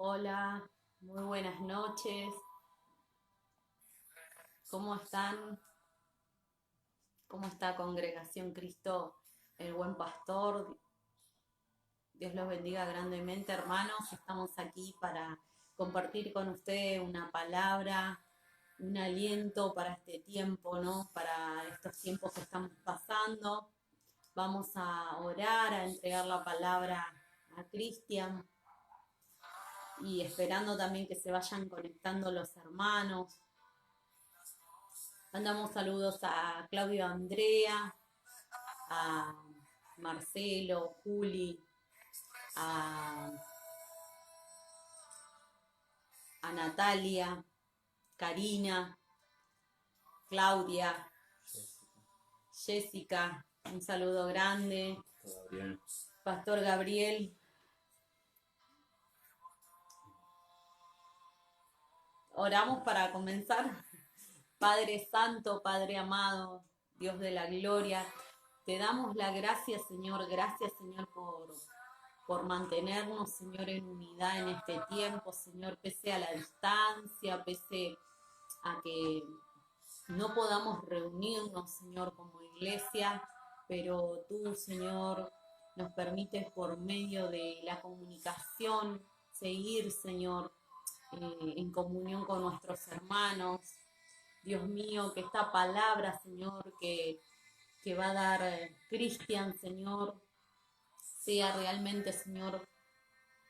Hola, muy buenas noches. ¿Cómo están? ¿Cómo está Congregación Cristo, el Buen Pastor? Dios los bendiga grandemente, hermanos. Estamos aquí para compartir con ustedes una palabra, un aliento para este tiempo, ¿no? Para estos tiempos que estamos pasando. Vamos a orar, a entregar la palabra a Cristian y esperando también que se vayan conectando los hermanos. Mandamos saludos a Claudio Andrea, a Marcelo, Juli, a, a Natalia, Karina, Claudia, Jessica, un saludo grande. Todo bien. Pastor Gabriel, oramos para comenzar. Padre Santo, Padre amado, Dios de la gloria, te damos la gracia, gracias, Señor, por mantenernos, Señor, en unidad en este tiempo, Señor, pese a la distancia, pese a que no podamos reunirnos, Señor, como iglesia, pero tú, Señor, nos permites por medio de la comunicación seguir, Señor, en comunión con nuestros hermanos. Dios mío, que esta palabra, Señor, que va a dar Cristian, Señor, sea realmente, Señor,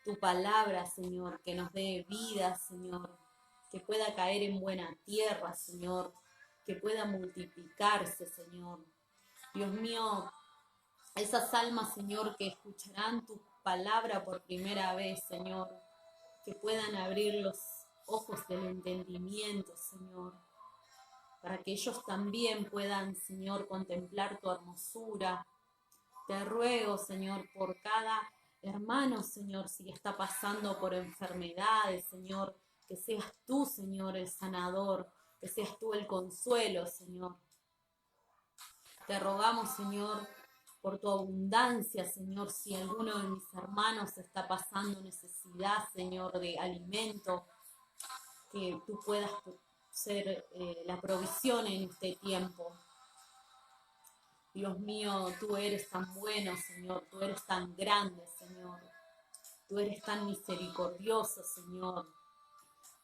tu palabra, Señor, que nos dé vida, Señor, que pueda caer en buena tierra, Señor, que pueda multiplicarse, Señor. Dios mío, esas almas, Señor, que escucharán tu palabra por primera vez, Señor, que puedan abrir los ojos del entendimiento, Señor, para que ellos también puedan, Señor, contemplar tu hermosura. Te ruego, Señor, por cada hermano, Señor, si está pasando por enfermedades, Señor, que seas tú, Señor, el sanador, que seas tú el consuelo, Señor. Te rogamos, Señor, por tu abundancia, Señor, si alguno de mis hermanos está pasando necesidad, Señor, de alimento, que tú puedas ser la provisión en este tiempo. Dios mío, tú eres tan bueno, Señor, tú eres tan grande, Señor, tú eres tan misericordioso, Señor,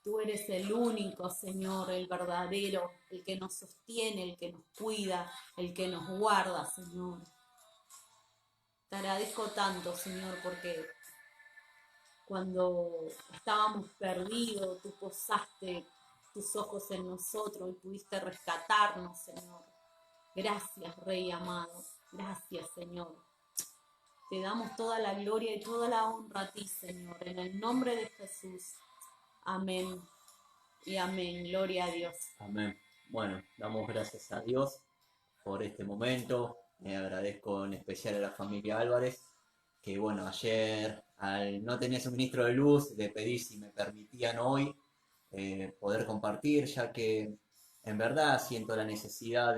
tú eres el único, Señor, el verdadero, el que nos sostiene, el que nos cuida, el que nos guarda, Señor. Te agradezco tanto, Señor, porque cuando estábamos perdidos, tú posaste tus ojos en nosotros y pudiste rescatarnos, Señor. Gracias, Rey amado. Gracias, Señor. Te damos toda la gloria y toda la honra a ti, Señor, en el nombre de Jesús. Amén y amén. Gloria a Dios. Amén. Bueno, damos gracias a Dios por este momento. Me agradezco en especial a la familia Álvarez, que bueno, ayer al no tener suministro de luz, le pedí si me permitían hoy poder compartir, ya que en verdad siento la necesidad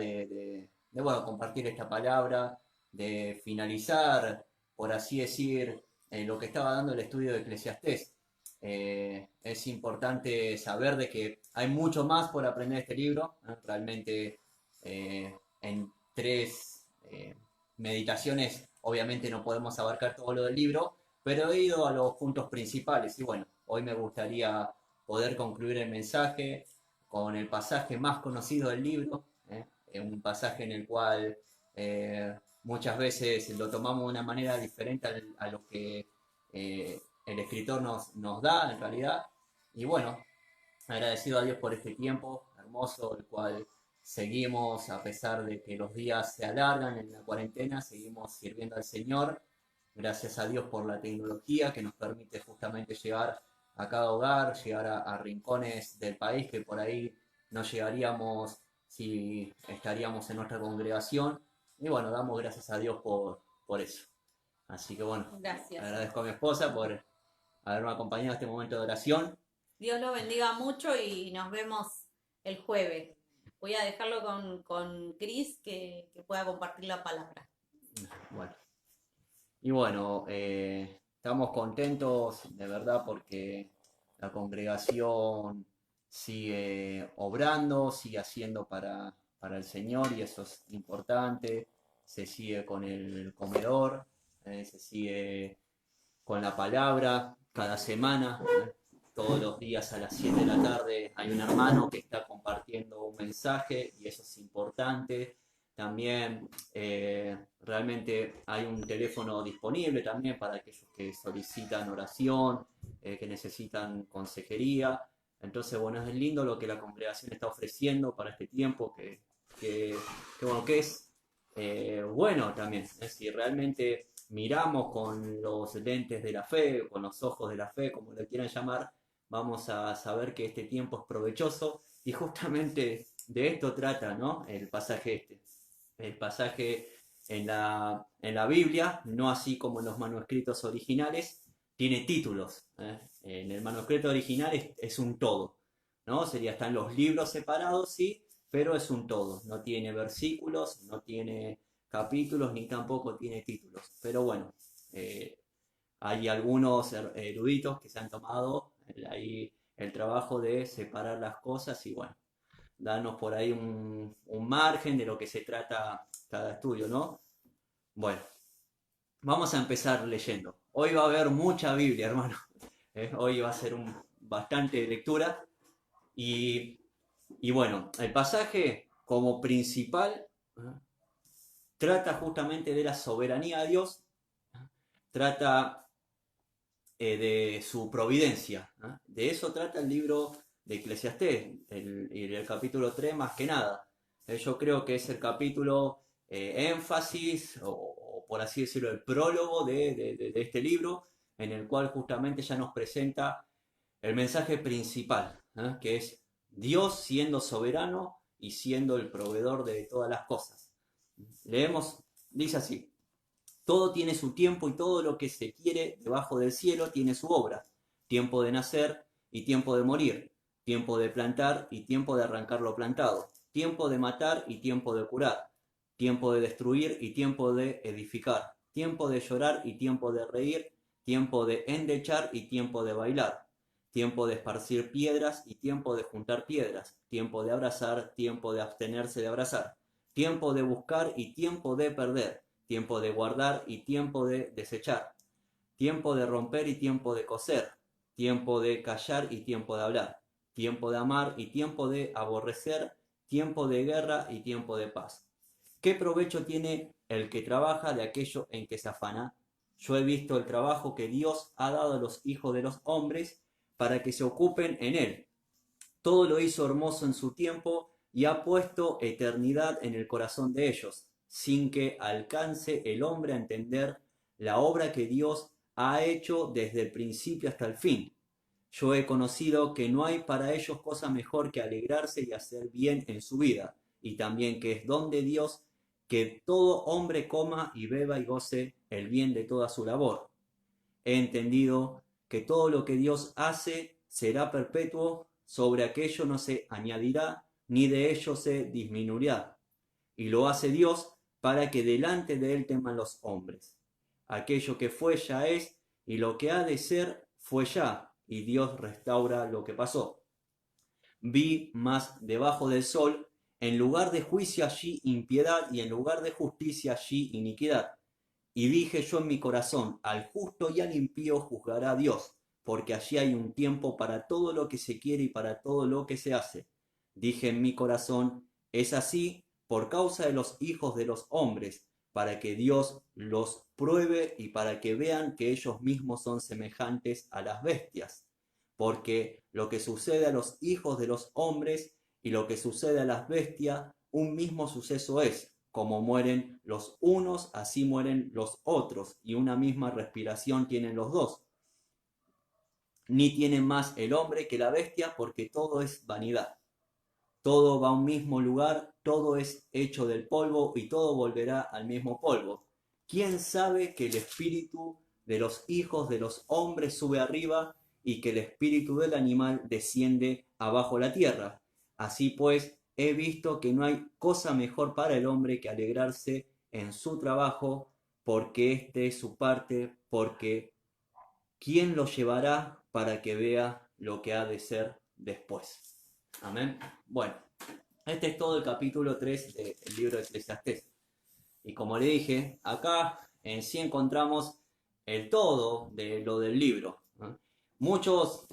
bueno, compartir esta palabra, de finalizar, por así decir, lo que estaba dando el estudio de Eclesiastés. Es importante saber de que hay mucho más por aprender de este libro. Realmente en tres meditaciones obviamente no podemos abarcar todo lo del libro, pero he ido a los puntos principales y bueno, hoy me gustaría poder concluir el mensaje con el pasaje más conocido del libro, un pasaje en el cual muchas veces lo tomamos de una manera diferente a lo que el escritor nos da en realidad. Y bueno, agradecido a Dios por este tiempo hermoso, el cual seguimos, a pesar de que los días se alargan en la cuarentena, seguimos sirviendo al Señor. Gracias a Dios por la tecnología que nos permite justamente llegar a cada hogar, llegar a rincones del país que por ahí no llegaríamos si estaríamos en nuestra congregación. Y bueno, damos gracias a Dios por eso. Así que bueno, Gracias. agradezco a mi esposa por haberme acompañado en este momento de oración. Dios lo bendiga mucho y nos vemos el jueves. Voy a dejarlo con Cris que pueda compartir la palabra. Bueno, y bueno, estamos contentos de verdad porque la congregación sigue obrando, sigue haciendo para el Señor y eso es importante. Se sigue con el comedor, se sigue con la palabra cada semana. Todos los días a las 7 de la tarde hay un hermano que está compartiendo un mensaje y eso es importante. También realmente hay un teléfono disponible también para aquellos que solicitan oración, que necesitan consejería. Entonces, bueno, es lindo lo que la congregación está ofreciendo para este tiempo, bueno, que es bueno también. Si realmente miramos con los lentes de la fe, con los ojos de la fe, como le quieran llamar, vamos a saber que este tiempo es provechoso y justamente de esto trata, ¿no? El pasaje este. El pasaje en la Biblia, no así como en los manuscritos originales, tiene títulos. En el manuscrito original es un todo, ¿no? Están los libros separados, sí, pero es un todo. No tiene versículos, no tiene capítulos, ni tampoco tiene títulos. Pero bueno, hay algunos eruditos que se han tomado ahí el trabajo de separar las cosas y bueno, darnos por ahí un margen de lo que se trata cada estudio, ¿no? Bueno, vamos a empezar leyendo. Hoy va a haber mucha Biblia, hermano. Hoy va a ser bastante lectura. Y, y bueno, el pasaje como principal trata justamente de la soberanía de Dios, trata de su providencia. De eso trata el libro de Eclesiastés, el capítulo 3 más que nada. Yo creo que es el capítulo énfasis, o por así decirlo, el prólogo de este libro, en el cual justamente ya nos presenta el mensaje principal, que es Dios siendo soberano y siendo el proveedor de todas las cosas. Leemos, dice así: todo tiene su tiempo y todo lo que se quiere debajo del cielo tiene su obra. Tiempo de nacer y tiempo de morir. Tiempo de plantar y tiempo de arrancar lo plantado. Tiempo de matar y tiempo de curar. Tiempo de destruir y tiempo de edificar. Tiempo de llorar y tiempo de reír. Tiempo de endechar y tiempo de bailar. Tiempo de esparcir piedras y tiempo de juntar piedras. Tiempo de abrazar, tiempo de abstenerse de abrazar. Tiempo de buscar y tiempo de perder. Tiempo de guardar y tiempo de desechar, tiempo de romper y tiempo de coser, tiempo de callar y tiempo de hablar, tiempo de amar y tiempo de aborrecer, tiempo de guerra y tiempo de paz. ¿Qué provecho tiene el que trabaja de aquello en que se afana? Yo he visto el trabajo que Dios ha dado a los hijos de los hombres para que se ocupen en él. Todo lo hizo hermoso en su tiempo y ha puesto eternidad en el corazón de ellos, sin que alcance el hombre a entender la obra que Dios ha hecho desde el principio hasta el fin. Yo he conocido que no hay para ellos cosa mejor que alegrarse y hacer bien en su vida, y también que es don de Dios que todo hombre coma y beba y goce el bien de toda su labor. He entendido que todo lo que Dios hace será perpetuo, sobre aquello no se añadirá, ni de ello se disminuirá. Y lo hace Dios para que delante de él teman los hombres. Aquello que fue ya es, y lo que ha de ser fue ya, y Dios restaura lo que pasó. Vi más debajo del sol, en lugar de juicio allí impiedad, y en lugar de justicia allí iniquidad. Y dije yo en mi corazón, al justo y al impío juzgará Dios, porque allí hay un tiempo para todo lo que se quiere y para todo lo que se hace. Dije en mi corazón, es así por causa de los hijos de los hombres, para que Dios los pruebe y para que vean que ellos mismos son semejantes a las bestias. Porque lo que sucede a los hijos de los hombres y lo que sucede a las bestias, un mismo suceso es. Como mueren los unos, así mueren los otros, y una misma respiración tienen los dos. Ni tiene más el hombre que la bestia, porque todo es vanidad. Todo va a un mismo lugar, todo es hecho del polvo, y todo volverá al mismo polvo. ¿Quién sabe que el espíritu de los hijos de los hombres sube arriba, y que el espíritu del animal desciende abajo la tierra? Así pues, he visto que no hay cosa mejor para el hombre que alegrarse en su trabajo, porque este es su parte, porque ¿quién lo llevará para que vea lo que ha de ser después. Amén. Bueno, este es todo el capítulo 3 del libro de Eclesiastés. Y como le dije, acá en sí encontramos el todo de lo del libro, ¿no? Muchos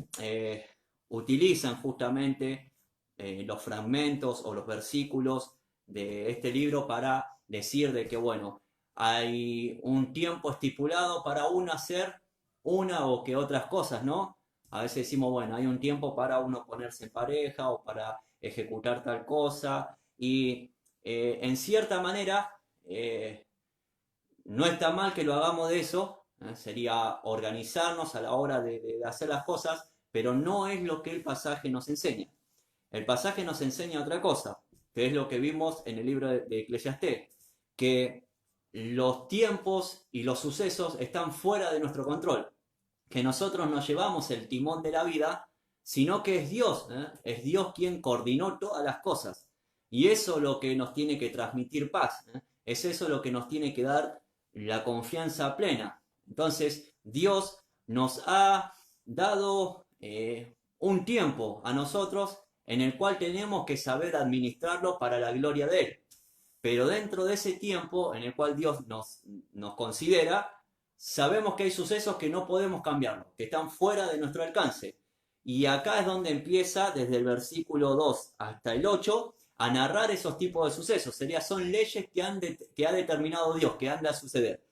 utilizan justamente los fragmentos o los versículos de este libro para decir de que, bueno, hay un tiempo estipulado para uno hacer una o que otras cosas, ¿no? A veces decimos, bueno, hay un tiempo para uno ponerse en pareja o para ejecutar tal cosa y en cierta manera no está mal que lo hagamos de eso, sería organizarnos a la hora de hacer las cosas, pero no es lo que el pasaje nos enseña. El pasaje nos enseña otra cosa, que es lo que vimos en el libro de Eclesiastés, que los tiempos y los sucesos están fuera de nuestro control, que nosotros no llevamos el timón de la vida, sino que es Dios quien coordinó todas las cosas. Y eso es lo que nos tiene que transmitir paz, es eso lo que nos tiene que dar la confianza plena. Entonces, Dios nos ha dado un tiempo a nosotros en el cual tenemos que saber administrarlo para la gloria de Él. Pero dentro de ese tiempo en el cual Dios nos considera, sabemos que hay sucesos que no podemos cambiarlos, que están fuera de nuestro alcance. Y acá es donde empieza, desde el versículo 2 hasta el 8, a narrar esos tipos de sucesos. Son leyes que ha determinado Dios, que han de suceder.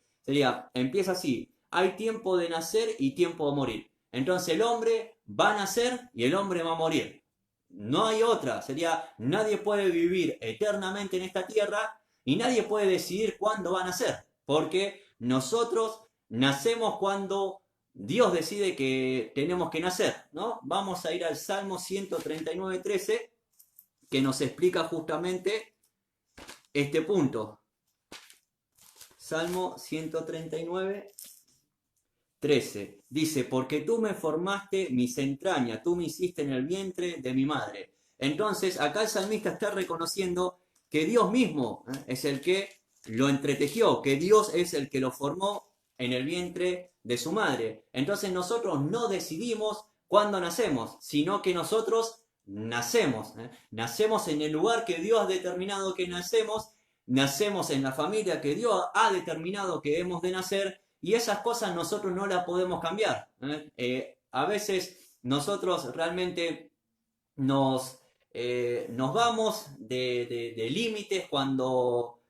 Empieza así, hay tiempo de nacer y tiempo de morir. Entonces el hombre va a nacer y el hombre va a morir. No hay otra, nadie puede vivir eternamente en esta tierra y nadie puede decidir cuándo va a nacer, porque nosotros nacemos cuando Dios decide que tenemos que nacer, ¿no? Vamos a ir al Salmo 139:13, que nos explica justamente este punto. Salmo 139:13 dice, porque tú me formaste mis entrañas, tú me hiciste en el vientre de mi madre. Entonces acá el salmista está reconociendo que Dios mismo es el que lo entretejió, que Dios es el que lo formó en el vientre de su madre. Entonces nosotros no decidimos cuándo nacemos, sino que nosotros nacemos. Nacemos en el lugar que Dios ha determinado que nacemos en la familia que Dios ha determinado que hemos de nacer, y esas cosas nosotros no las podemos cambiar. A veces nosotros realmente nos vamos de límites cuando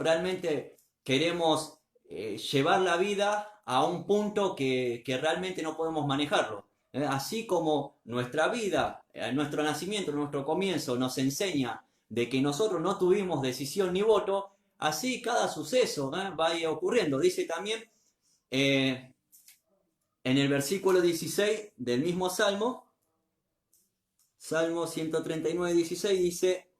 realmente queremos llevar la vida a un punto que realmente no podemos manejarlo. Así como nuestra vida, nuestro nacimiento, nuestro comienzo nos enseña de que nosotros no tuvimos decisión ni voto, así cada suceso va a ir ocurriendo. Dice también en el versículo 16 del mismo Salmo 139:16 dice,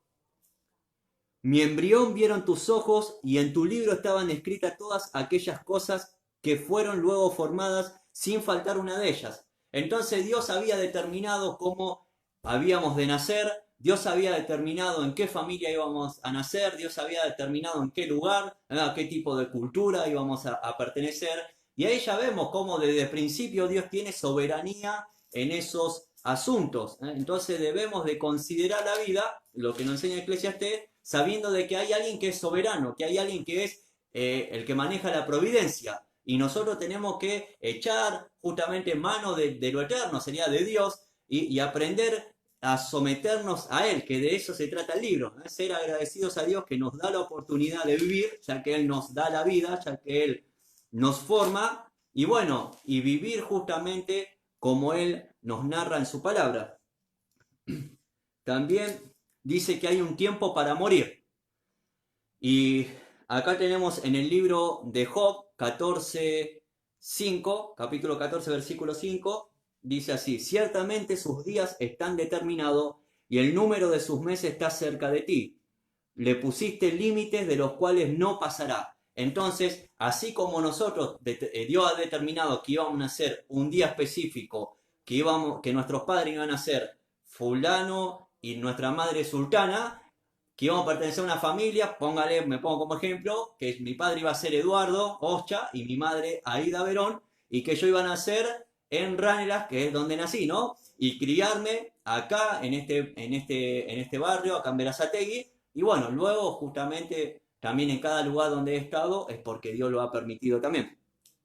mi embrión vieron tus ojos y en tu libro estaban escritas todas aquellas cosas que fueron luego formadas sin faltar una de ellas. Entonces Dios había determinado cómo habíamos de nacer, Dios había determinado en qué familia íbamos a nacer, Dios había determinado en qué lugar, a qué tipo de cultura íbamos a pertenecer. Y ahí ya vemos cómo desde el principio Dios tiene soberanía en esos asuntos. Entonces debemos de considerar la vida, lo que nos enseña Eclesiastés, sabiendo de que hay alguien que es soberano, que hay alguien que es el que maneja la providencia. Y nosotros tenemos que echar justamente mano de lo eterno, sería de Dios, y aprender a someternos a Él, que de eso se trata el libro. Ser agradecidos a Dios que nos da la oportunidad de vivir, ya que Él nos da la vida, ya que Él nos forma, y bueno, y vivir justamente como Él nos narra en su palabra. También dice que hay un tiempo para morir. Y acá tenemos en el libro de Job 14:5, capítulo 14, versículo 5, dice así, ciertamente sus días están determinados y el número de sus meses está cerca de ti. Le pusiste límites de los cuales no pasará. Entonces, así como nosotros, Dios ha determinado que íbamos a nacer un día específico, que nuestros padres iban a ser fulano y nuestra madre sultana, que íbamos a pertenecer a una familia, me pongo como ejemplo, que mi padre iba a ser Eduardo Oscha y mi madre Aida Verón, y que yo iba a nacer en Ranelas, que es donde nací, ¿no? Y criarme acá, en este barrio, acá en Berazategui. Y bueno, luego justamente también en cada lugar donde he estado es porque Dios lo ha permitido también.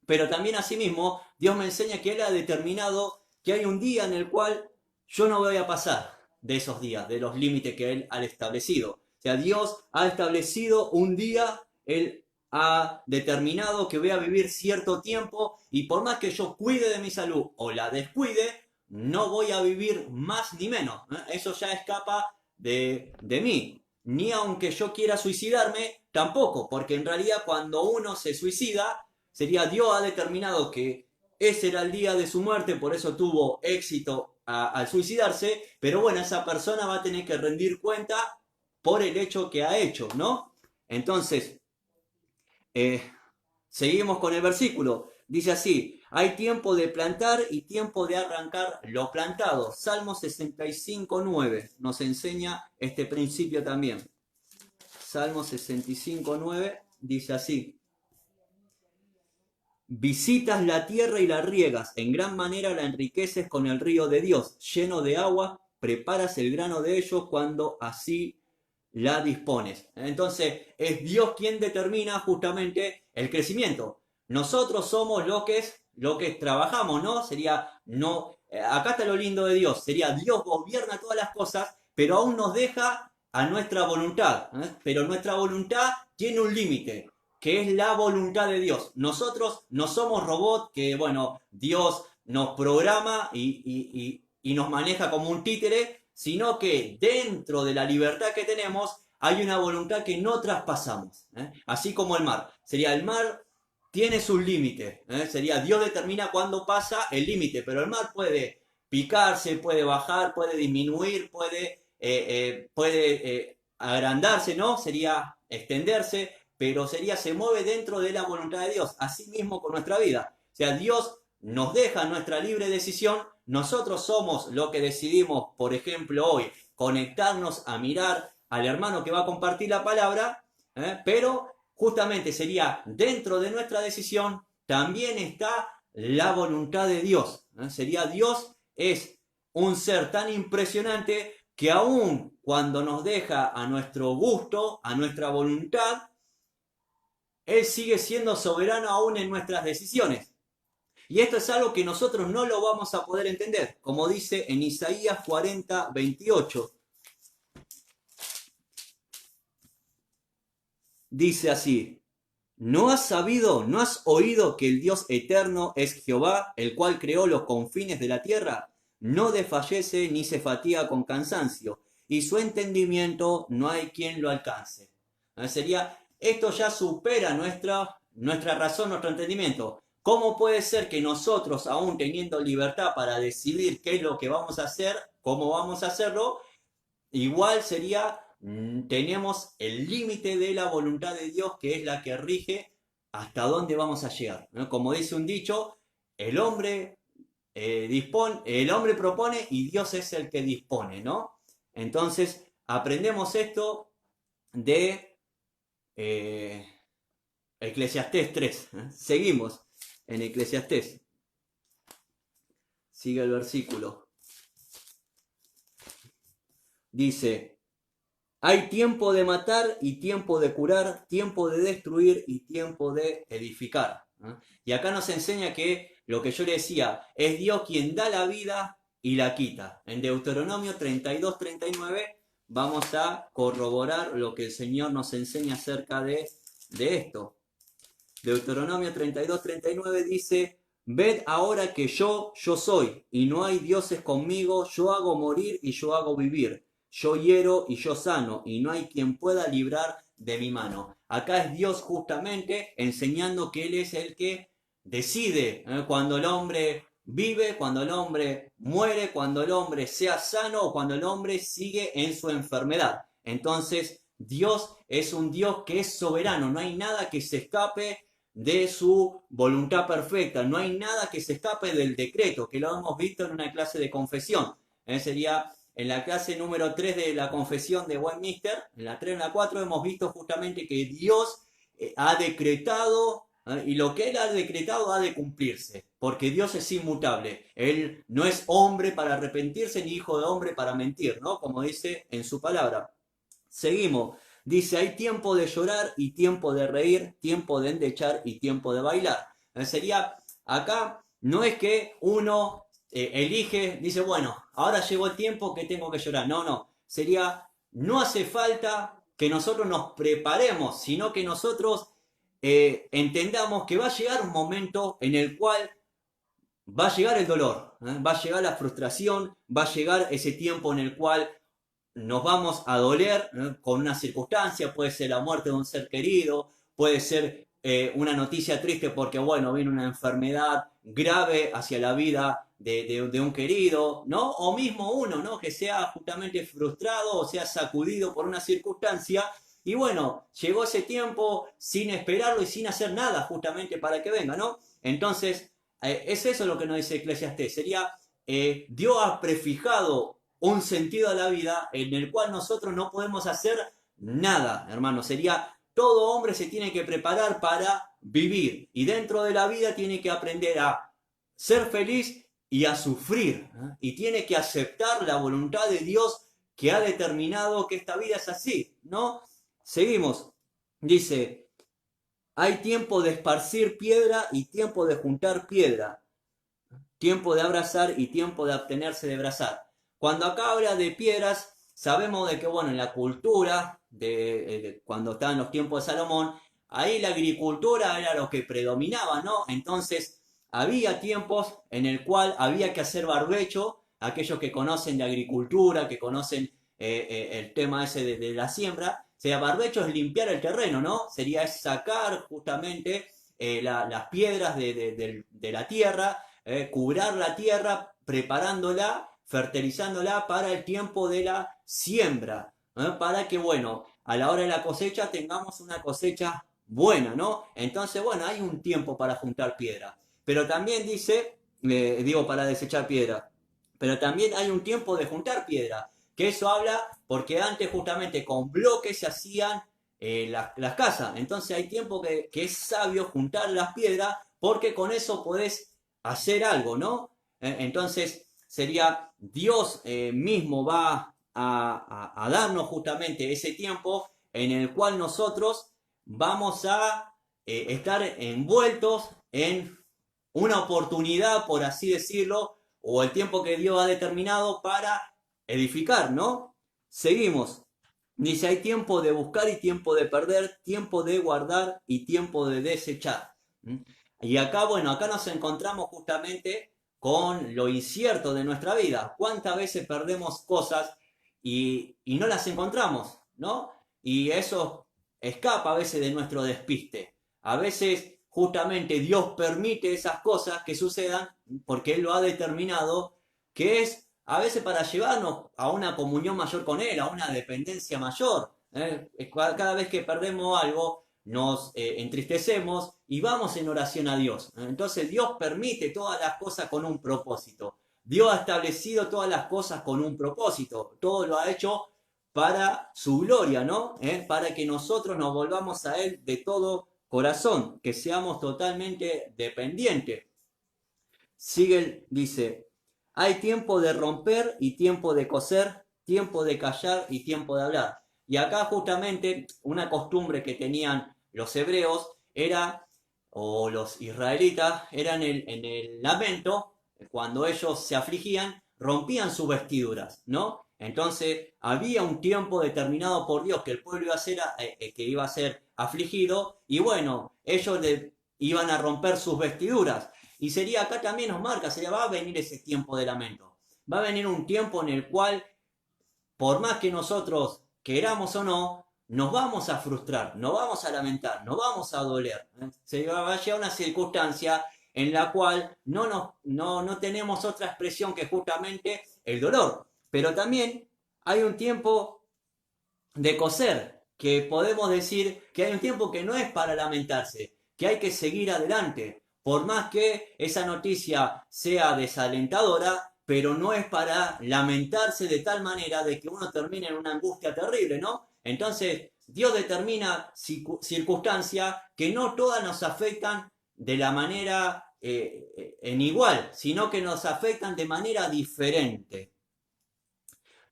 Pero también asimismo, Dios me enseña que Él ha determinado que hay un día en el cual yo no voy a pasar de esos días, de los límites que Él ha establecido. O sea, Dios ha establecido un día, Él ha determinado que voy a vivir cierto tiempo y por más que yo cuide de mi salud o la descuide, no voy a vivir más ni menos. Eso ya escapa de mí. Ni aunque yo quiera suicidarme, tampoco, porque en realidad cuando uno se suicida, sería Dios ha determinado que ese era el día de su muerte, por eso tuvo éxito al suicidarse, pero bueno, esa persona va a tener que rendir cuenta por el hecho que ha hecho, ¿no? Entonces, seguimos con el versículo. Dice así, hay tiempo de plantar y tiempo de arrancar lo plantado. Salmo 65:9 nos enseña este principio también. Salmo 65:9 dice así. Visitas la tierra y la riegas, en gran manera la enriqueces con el río de Dios, lleno de agua, preparas el grano de ellos cuando así la dispones. Entonces es Dios quien determina justamente el crecimiento. Nosotros somos lo que trabajamos, ¿no? Sería, no, acá está lo lindo de Dios, sería Dios gobierna todas las cosas, pero aún nos deja a nuestra voluntad, pero nuestra voluntad tiene un límite, que es la voluntad de Dios. Nosotros no somos robots que, bueno, Dios nos programa y nos maneja como un títere, sino que dentro de la libertad que tenemos hay una voluntad que no traspasamos. Así como el mar. Sería el mar tiene sus límites. Sería Dios determina cuándo pasa el límite, pero el mar puede picarse, puede bajar, puede disminuir, puede agrandarse, ¿no? Sería extenderse, pero se mueve dentro de la voluntad de Dios, así mismo con nuestra vida. O sea, Dios nos deja nuestra libre decisión, nosotros somos lo que decidimos, por ejemplo, hoy, conectarnos a mirar al hermano que va a compartir la palabra, pero justamente sería dentro de nuestra decisión, también está la voluntad de Dios. Sería Dios es un ser tan impresionante que aun cuando nos deja a nuestro gusto, a nuestra voluntad, Él sigue siendo soberano aún en nuestras decisiones. Y esto es algo que nosotros no lo vamos a poder entender, como dice en Isaías 40:28. Dice así, ¿no has sabido, no has oído que el Dios eterno es Jehová, el cual creó los confines de la tierra? No desfallece ni se fatiga con cansancio, y su entendimiento no hay quien lo alcance. Sería, esto ya supera nuestra razón, nuestro entendimiento. ¿Cómo puede ser que nosotros, aún teniendo libertad para decidir qué es lo que vamos a hacer, cómo vamos a hacerlo, igual sería, tenemos el límite de la voluntad de Dios, que es la que rige hasta dónde vamos a llegar, ¿no? Como dice un dicho, el hombre el hombre propone y Dios es el que dispone, ¿no? Entonces, aprendemos esto de Eclesiastés 3. Seguimos en Eclesiastés. Sigue el versículo. Dice, hay tiempo de matar y tiempo de curar, tiempo de destruir y tiempo de edificar. Y acá nos enseña que lo que yo le decía, es Dios quien da la vida y la quita. En Deuteronomio 32:39 vamos a corroborar lo que el Señor nos enseña acerca de esto. Deuteronomio 32:39 dice, ved ahora que yo soy, y no hay dioses conmigo, yo hago morir y yo hago vivir. Yo hiero y yo sano, y no hay quien pueda librar de mi mano. Acá es Dios justamente enseñando que Él es el que decide cuando el hombre vive, cuando el hombre muere, cuando el hombre sea sano o cuando el hombre sigue en su enfermedad. Entonces, Dios es un Dios que es soberano, no hay nada que se escape de su voluntad perfecta, no hay nada que se escape del decreto, que lo hemos visto en una clase de confesión. Sería en la clase número 3 de la confesión de Westminster, en la 3 y en la 4 hemos visto justamente que Dios ha decretado Y lo que Él ha decretado ha de cumplirse, porque Dios es inmutable. Él no es hombre para arrepentirse, ni hijo de hombre para mentir, ¿no? Como dice en su palabra. Seguimos. Dice, hay tiempo de llorar y tiempo de reír, tiempo de endechar y tiempo de bailar. Sería, acá no es que uno elige, dice, bueno, ahora llegó el tiempo que tengo que llorar. No, no. Sería, no hace falta que nosotros nos preparemos, sino que nosotros entendamos que va a llegar un momento en el cual va a llegar el dolor, va a llegar la frustración, va a llegar ese tiempo en el cual nos vamos a doler con una circunstancia, puede ser la muerte de un ser querido, puede ser una noticia triste porque, bueno, viene una enfermedad grave hacia la vida de un querido, ¿no? O mismo uno, ¿no? Que sea justamente frustrado o sea sacudido por una circunstancia. Y bueno, llegó ese tiempo sin esperarlo y sin hacer nada justamente para que venga, ¿no? Entonces, es eso lo que nos dice Eclesiastés. Sería, Dios ha prefijado un sentido a la vida en el cual nosotros no podemos hacer nada, hermano. Sería, todo hombre se tiene que preparar para vivir y dentro de la vida tiene que aprender a ser feliz y a sufrir, y tiene que aceptar la voluntad de Dios que ha determinado que esta vida es así, ¿no? Seguimos. Dice, hay tiempo de esparcir piedra y tiempo de juntar piedra, tiempo de abrazar y tiempo de abstenerse de abrazar. Cuando acá habla de piedras, sabemos de que, bueno, en la cultura, cuando estaban los tiempos de Salomón, ahí la agricultura era lo que predominaba, ¿no? Entonces, había tiempos en el cual había que hacer barbecho, aquellos que conocen de agricultura, que conocen el tema ese de la siembra. O sea, barbecho es limpiar el terreno, ¿no? Sería sacar justamente las piedras de la tierra, curar la tierra, preparándola, fertilizándola para el tiempo de la siembra, para que, bueno, a la hora de la cosecha tengamos una cosecha buena, ¿no? Entonces, bueno, hay un tiempo para juntar piedra, pero también dice, para desechar piedra, pero también hay un tiempo de juntar piedra, que eso habla porque antes justamente con bloques se hacían las casas, entonces hay tiempo que es sabio juntar las piedras porque con eso podés hacer algo, ¿no? Entonces sería Dios mismo va a darnos justamente ese tiempo en el cual nosotros vamos a estar envueltos en una oportunidad, por así decirlo, o el tiempo que Dios ha determinado para edificar, ¿no? Seguimos. Dice, hay tiempo de buscar y tiempo de perder, tiempo de guardar y tiempo de desechar. Y acá, bueno, acá nos encontramos justamente con lo incierto de nuestra vida. ¿Cuántas veces perdemos cosas y no las encontramos, ¿no? Y eso escapa a veces de nuestro despiste. A veces justamente Dios permite esas cosas que sucedan porque Él lo ha determinado, que es a veces para llevarnos a una comunión mayor con Él, a una dependencia mayor. Cada vez que perdemos algo, nos entristecemos y vamos en oración a Dios. Entonces Dios permite todas las cosas con un propósito. Dios ha establecido todas las cosas con un propósito. Todo lo ha hecho para su gloria, ¿no? Para que nosotros nos volvamos a Él de todo corazón, que seamos totalmente dependientes. Sigue, dice, hay tiempo de romper y tiempo de coser, tiempo de callar y tiempo de hablar. Y acá justamente una costumbre que tenían los hebreos era, o los israelitas, eran en el lamento, cuando ellos se afligían, rompían sus vestiduras, ¿no? Entonces había un tiempo determinado por Dios que el pueblo iba a ser afligido, y bueno, ellos iban a romper sus vestiduras. Y sería, acá también nos marca, va a venir ese tiempo de lamento. Va a venir un tiempo en el cual, por más que nosotros queramos o no, nos vamos a frustrar, nos vamos a lamentar, nos vamos a doler. Se va a llegar una circunstancia en la cual no tenemos otra expresión que justamente el dolor. Pero también hay un tiempo de coser, que podemos decir que hay un tiempo que no es para lamentarse, que hay que seguir adelante. Por más que esa noticia sea desalentadora, pero no es para lamentarse de tal manera de que uno termine en una angustia terrible, ¿no? Entonces, Dios determina circunstancias que no todas nos afectan de la manera en igual, sino que nos afectan de manera diferente.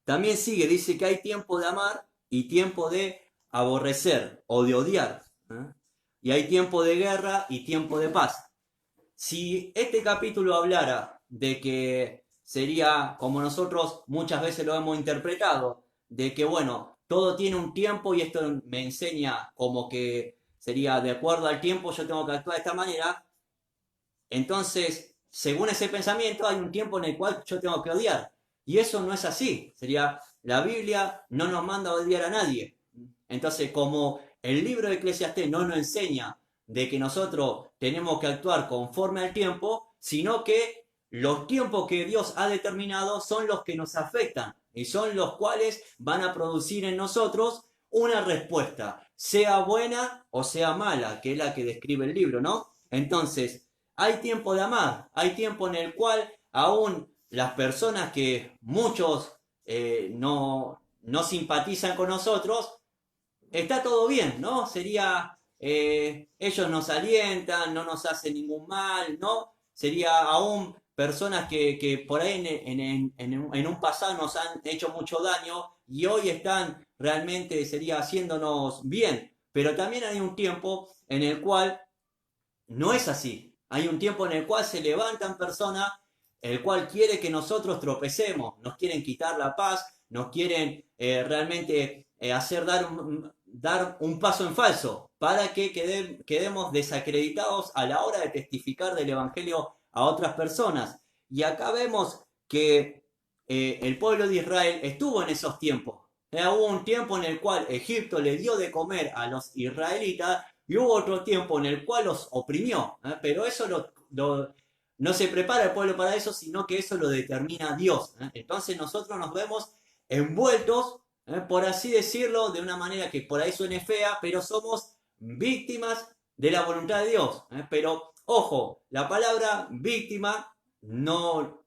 También sigue, dice que hay tiempo de amar y tiempo de aborrecer o de odiar. Y hay tiempo de guerra y tiempo de paz. Si este capítulo hablara de que sería como nosotros muchas veces lo hemos interpretado, de que bueno, todo tiene un tiempo y esto me enseña como que sería de acuerdo al tiempo yo tengo que actuar de esta manera, entonces según ese pensamiento hay un tiempo en el cual yo tengo que odiar. Y eso no es así. Sería, la Biblia no nos manda a odiar a nadie. Entonces, como el libro de Eclesiastés no nos enseña de que nosotros tenemos que actuar conforme al tiempo, sino que los tiempos que Dios ha determinado son los que nos afectan y son los cuales van a producir en nosotros una respuesta, sea buena o sea mala, que es la que describe el libro, ¿no? Entonces, hay tiempo de amar, hay tiempo en el cual aún las personas que muchos no simpatizan con nosotros, está todo bien, ¿no? Sería, ellos nos alientan, no nos hacen ningún mal, ¿no? Sería aún personas que por ahí en un pasado nos han hecho mucho daño y hoy están realmente, sería haciéndonos bien. Pero también hay un tiempo en el cual no es así. Hay un tiempo en el cual se levantan personas el cual quiere que nosotros tropecemos, nos quieren quitar la paz, nos quieren realmente hacer dar un paso en falso para que quedemos desacreditados a la hora de testificar del Evangelio a otras personas. Y acá vemos que el pueblo de Israel estuvo en esos tiempos. Hubo un tiempo en el cual Egipto le dio de comer a los israelitas y hubo otro tiempo en el cual los oprimió. Pero eso no se prepara el pueblo para eso, sino que eso lo determina Dios. Entonces nosotros nos vemos envueltos, por así decirlo, de una manera que por ahí suene fea, pero somos víctimas de la voluntad de Dios. Pero ojo, la palabra víctima no,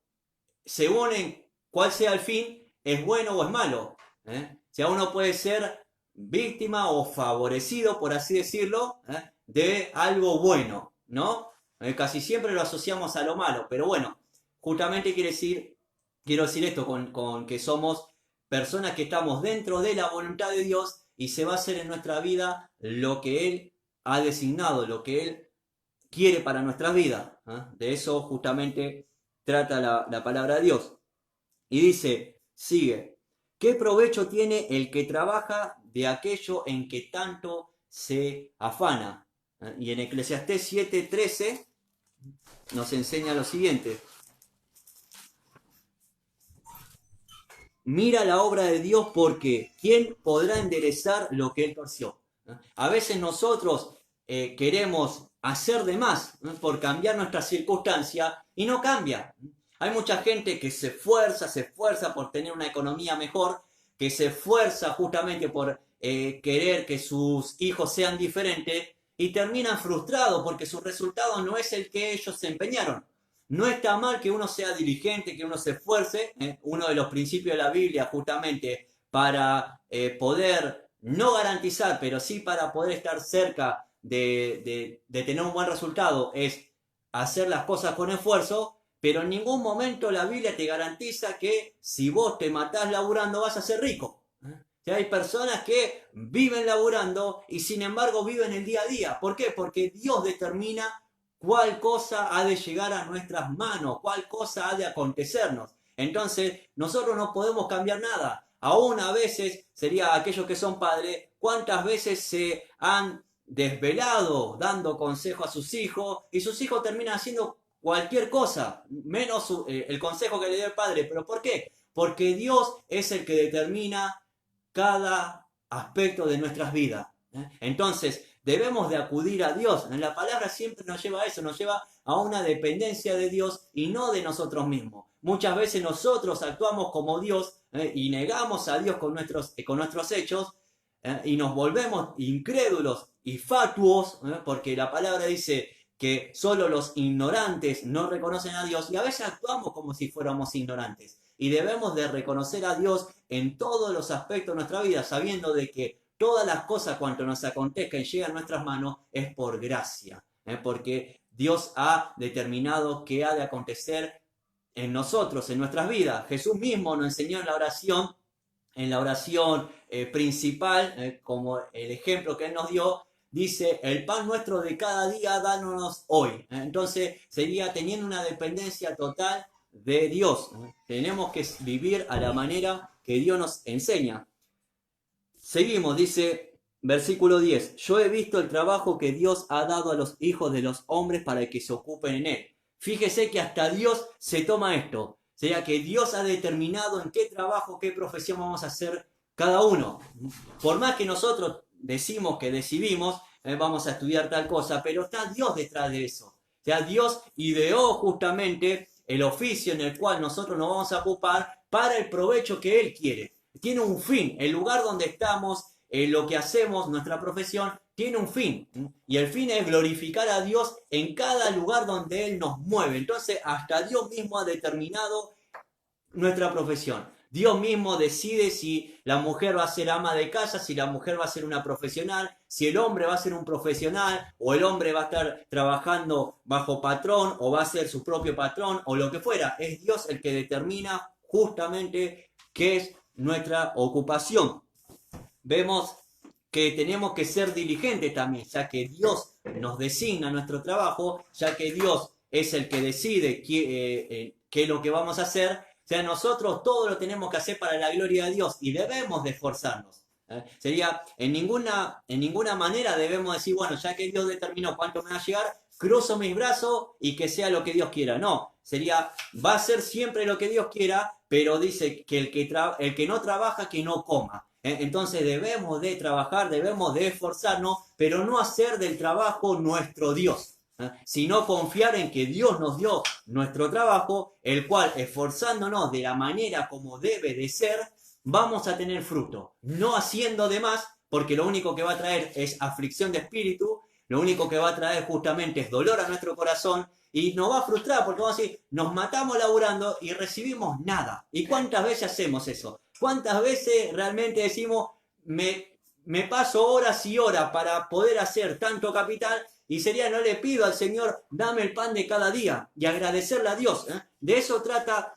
según en cuál sea el fin, es bueno o es malo. O sea, uno puede ser víctima o favorecido, por así decirlo, de algo bueno, ¿no? Casi siempre lo asociamos a lo malo, pero bueno, justamente quiero decir esto con que somos personas que estamos dentro de la voluntad de Dios y se va a hacer en nuestra vida lo que Él ha designado, lo que Él quiere para nuestra vida. De eso justamente trata la palabra de Dios. Y dice, sigue, ¿qué provecho tiene el que trabaja de aquello en que tanto se afana? Y en Eclesiastés 7:13 nos enseña lo siguiente. Mira la obra de Dios porque ¿quién podrá enderezar lo que Él torció? A veces nosotros queremos hacer de más por cambiar nuestra circunstancia y no cambia. Hay mucha gente que se esfuerza por tener una economía mejor, que se esfuerza justamente por querer que sus hijos sean diferentes y terminan frustrados porque su resultado no es el que ellos se empeñaron. No está mal que uno sea diligente, que uno se esfuerce. Uno de los principios de la Biblia justamente para poder no garantizar, pero sí para poder estar cerca de tener un buen resultado es hacer las cosas con esfuerzo, pero en ningún momento la Biblia te garantiza que si vos te matás laburando vas a ser rico. Hay personas que viven laburando y sin embargo viven el día a día. ¿Por qué? Porque Dios determina cuál cosa ha de llegar a nuestras manos, cuál cosa ha de acontecernos. Entonces, nosotros no podemos cambiar nada. Aún a veces, sería aquellos que son padres, cuántas veces se han desvelado dando consejo a sus hijos y sus hijos terminan haciendo cualquier cosa, menos el consejo que le dio el padre. ¿Pero por qué? Porque Dios es el que determina cada aspecto de nuestras vidas. Entonces, debemos de acudir a Dios. La palabra siempre nos lleva a eso, nos lleva a una dependencia de Dios y no de nosotros mismos. Muchas veces nosotros actuamos como Dios y negamos a Dios con nuestros hechos y nos volvemos incrédulos y fatuos, porque la palabra dice que solo los ignorantes no reconocen a Dios y a veces actuamos como si fuéramos ignorantes. Y debemos de reconocer a Dios en todos los aspectos de nuestra vida, sabiendo de que todas las cosas cuanto nos acontezcan y llegan a nuestras manos es por gracia, porque Dios ha determinado que ha de acontecer en nosotros, en nuestras vidas. Jesús mismo nos enseñó en la oración principal, como el ejemplo que Él nos dio, dice, el pan nuestro de cada día, dános hoy. Entonces sería teniendo una dependencia total de Dios. Tenemos que vivir a la manera que Dios nos enseña. Seguimos, dice versículo 10, yo he visto el trabajo que Dios ha dado a los hijos de los hombres para que se ocupen en él. Fíjese que hasta Dios se toma esto. O sea que Dios ha determinado en qué trabajo, qué profesión vamos a hacer cada uno. Por más que nosotros decimos que decidimos, vamos a estudiar tal cosa, pero está Dios detrás de eso. O sea, Dios ideó justamente el oficio en el cual nosotros nos vamos a ocupar para el provecho que Él quiere. Tiene un fin. El lugar donde estamos, lo que hacemos, nuestra profesión, tiene un fin. Y el fin es glorificar a Dios en cada lugar donde Él nos mueve. Entonces, hasta Dios mismo ha determinado nuestra profesión. Dios mismo decide si la mujer va a ser ama de casa, si la mujer va a ser una profesional, si el hombre va a ser un profesional, o el hombre va a estar trabajando bajo patrón, o va a ser su propio patrón, o lo que fuera. Es Dios el que determina justamente qué es nuestra ocupación. Vemos que tenemos que ser diligentes también, ya que Dios nos designa nuestro trabajo, ya que Dios es el que decide qué es lo que vamos a hacer. O sea, nosotros todo lo tenemos que hacer para la gloria de Dios y debemos de esforzarnos. Sería, en ninguna manera debemos decir, bueno, ya que Dios determinó cuánto me va a llegar, cruzo mis brazos y que sea lo que Dios quiera. No, sería, va a ser siempre lo que Dios quiera, pero dice que el que no trabaja, que no coma. Entonces debemos de trabajar, debemos de esforzarnos, pero no hacer del trabajo nuestro Dios, sino confiar en que Dios nos dio nuestro trabajo, el cual, esforzándonos de la manera como debe de ser, vamos a tener fruto, no haciendo de más, porque lo único que va a traer es aflicción de espíritu, lo único que va a traer justamente es dolor a nuestro corazón, y nos va a frustrar porque vamos a decir, nos matamos laburando y recibimos nada. ¿Y cuántas veces hacemos eso? ¿Cuántas veces realmente decimos, me paso horas y horas para poder hacer tanto capital? Y sería, no le pido al Señor, dame el pan de cada día y agradecerle a Dios. De eso trata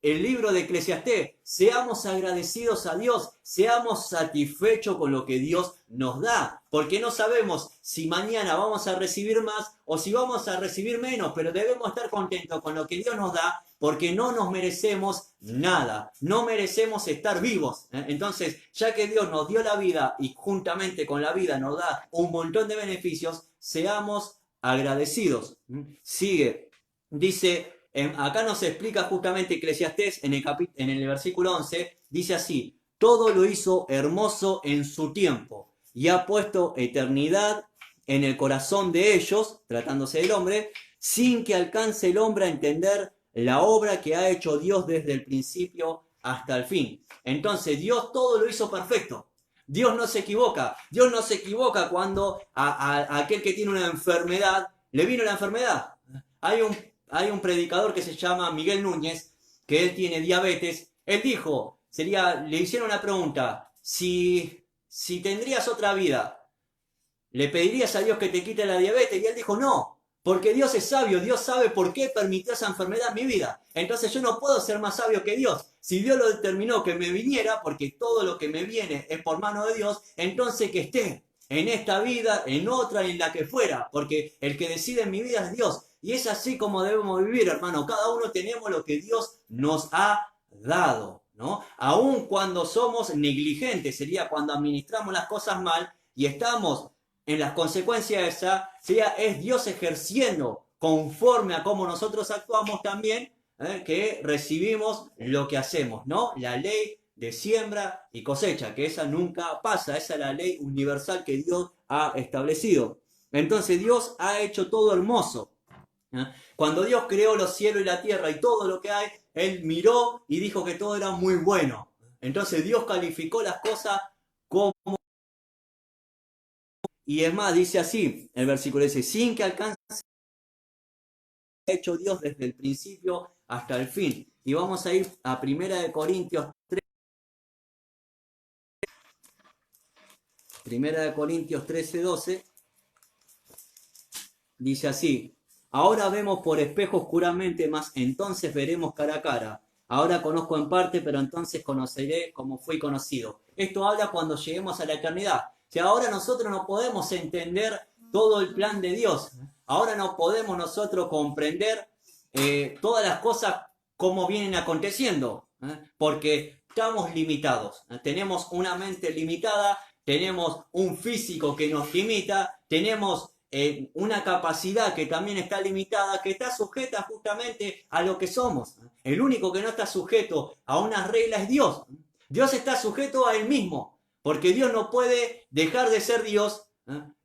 el libro de Eclesiastés. Seamos agradecidos a Dios, seamos satisfechos con lo que Dios nos da, porque no sabemos si mañana vamos a recibir más o si vamos a recibir menos, pero debemos estar contentos con lo que Dios nos da, porque no nos merecemos nada, no merecemos estar vivos. Entonces, ya que Dios nos dio la vida y juntamente con la vida nos da un montón de beneficios, seamos agradecidos. Sigue, dice, acá nos explica justamente Eclesiastés en el versículo 11, dice así, todo lo hizo hermoso en su tiempo y ha puesto eternidad en el corazón de ellos, tratándose del hombre, sin que alcance el hombre a entender la obra que ha hecho Dios desde el principio hasta el fin. Entonces Dios todo lo hizo perfecto. Dios no se equivoca. Dios no se equivoca cuando a aquel que tiene una enfermedad, le vino la enfermedad. Hay un predicador que se llama Miguel Núñez, que él tiene diabetes. Él dijo, le hicieron una pregunta, si tendrías otra vida, ¿le pedirías a Dios que te quite la diabetes? Y él dijo, no, porque Dios es sabio, Dios sabe por qué permitió esa enfermedad en mi vida. Entonces yo no puedo ser más sabio que Dios. Si Dios lo determinó que me viniera, porque todo lo que me viene es por mano de Dios, entonces que esté en esta vida, en otra, en la que fuera, porque el que decide en mi vida es Dios. Y es así como debemos vivir, hermano. Cada uno tenemos lo que Dios nos ha dado, ¿no? Aun cuando somos negligentes, sería cuando administramos las cosas mal y estamos en las consecuencias de esa, es Dios ejerciendo conforme a cómo nosotros actuamos también, que recibimos lo que hacemos, ¿no? La ley de siembra y cosecha, que esa nunca pasa, esa es la ley universal que Dios ha establecido. Entonces Dios ha hecho todo hermoso. Cuando Dios creó los cielos y la tierra y todo lo que hay, Él miró y dijo que todo era muy bueno. Entonces Dios calificó las cosas como... Y es más, dice así, el versículo dice, sin que alcance ha hecho Dios desde el principio hasta el fin. Y vamos a ir a 1 Corintios 3. 1 Corintios 13:12, dice así: ahora vemos por espejo oscuramente, mas entonces veremos cara a cara. Ahora conozco en parte, pero entonces conoceré como fui conocido. Esto habla cuando lleguemos a la eternidad. Si ahora nosotros no podemos entender todo el plan de Dios, ahora no podemos nosotros comprender todas las cosas como vienen aconteciendo, porque estamos limitados. Tenemos una mente limitada, tenemos un físico que nos limita, tenemos una capacidad que también está limitada, que está sujeta justamente a lo que somos. El único que no está sujeto a unas reglas es Dios. Dios está sujeto a Él mismo, porque Dios no puede dejar de ser Dios,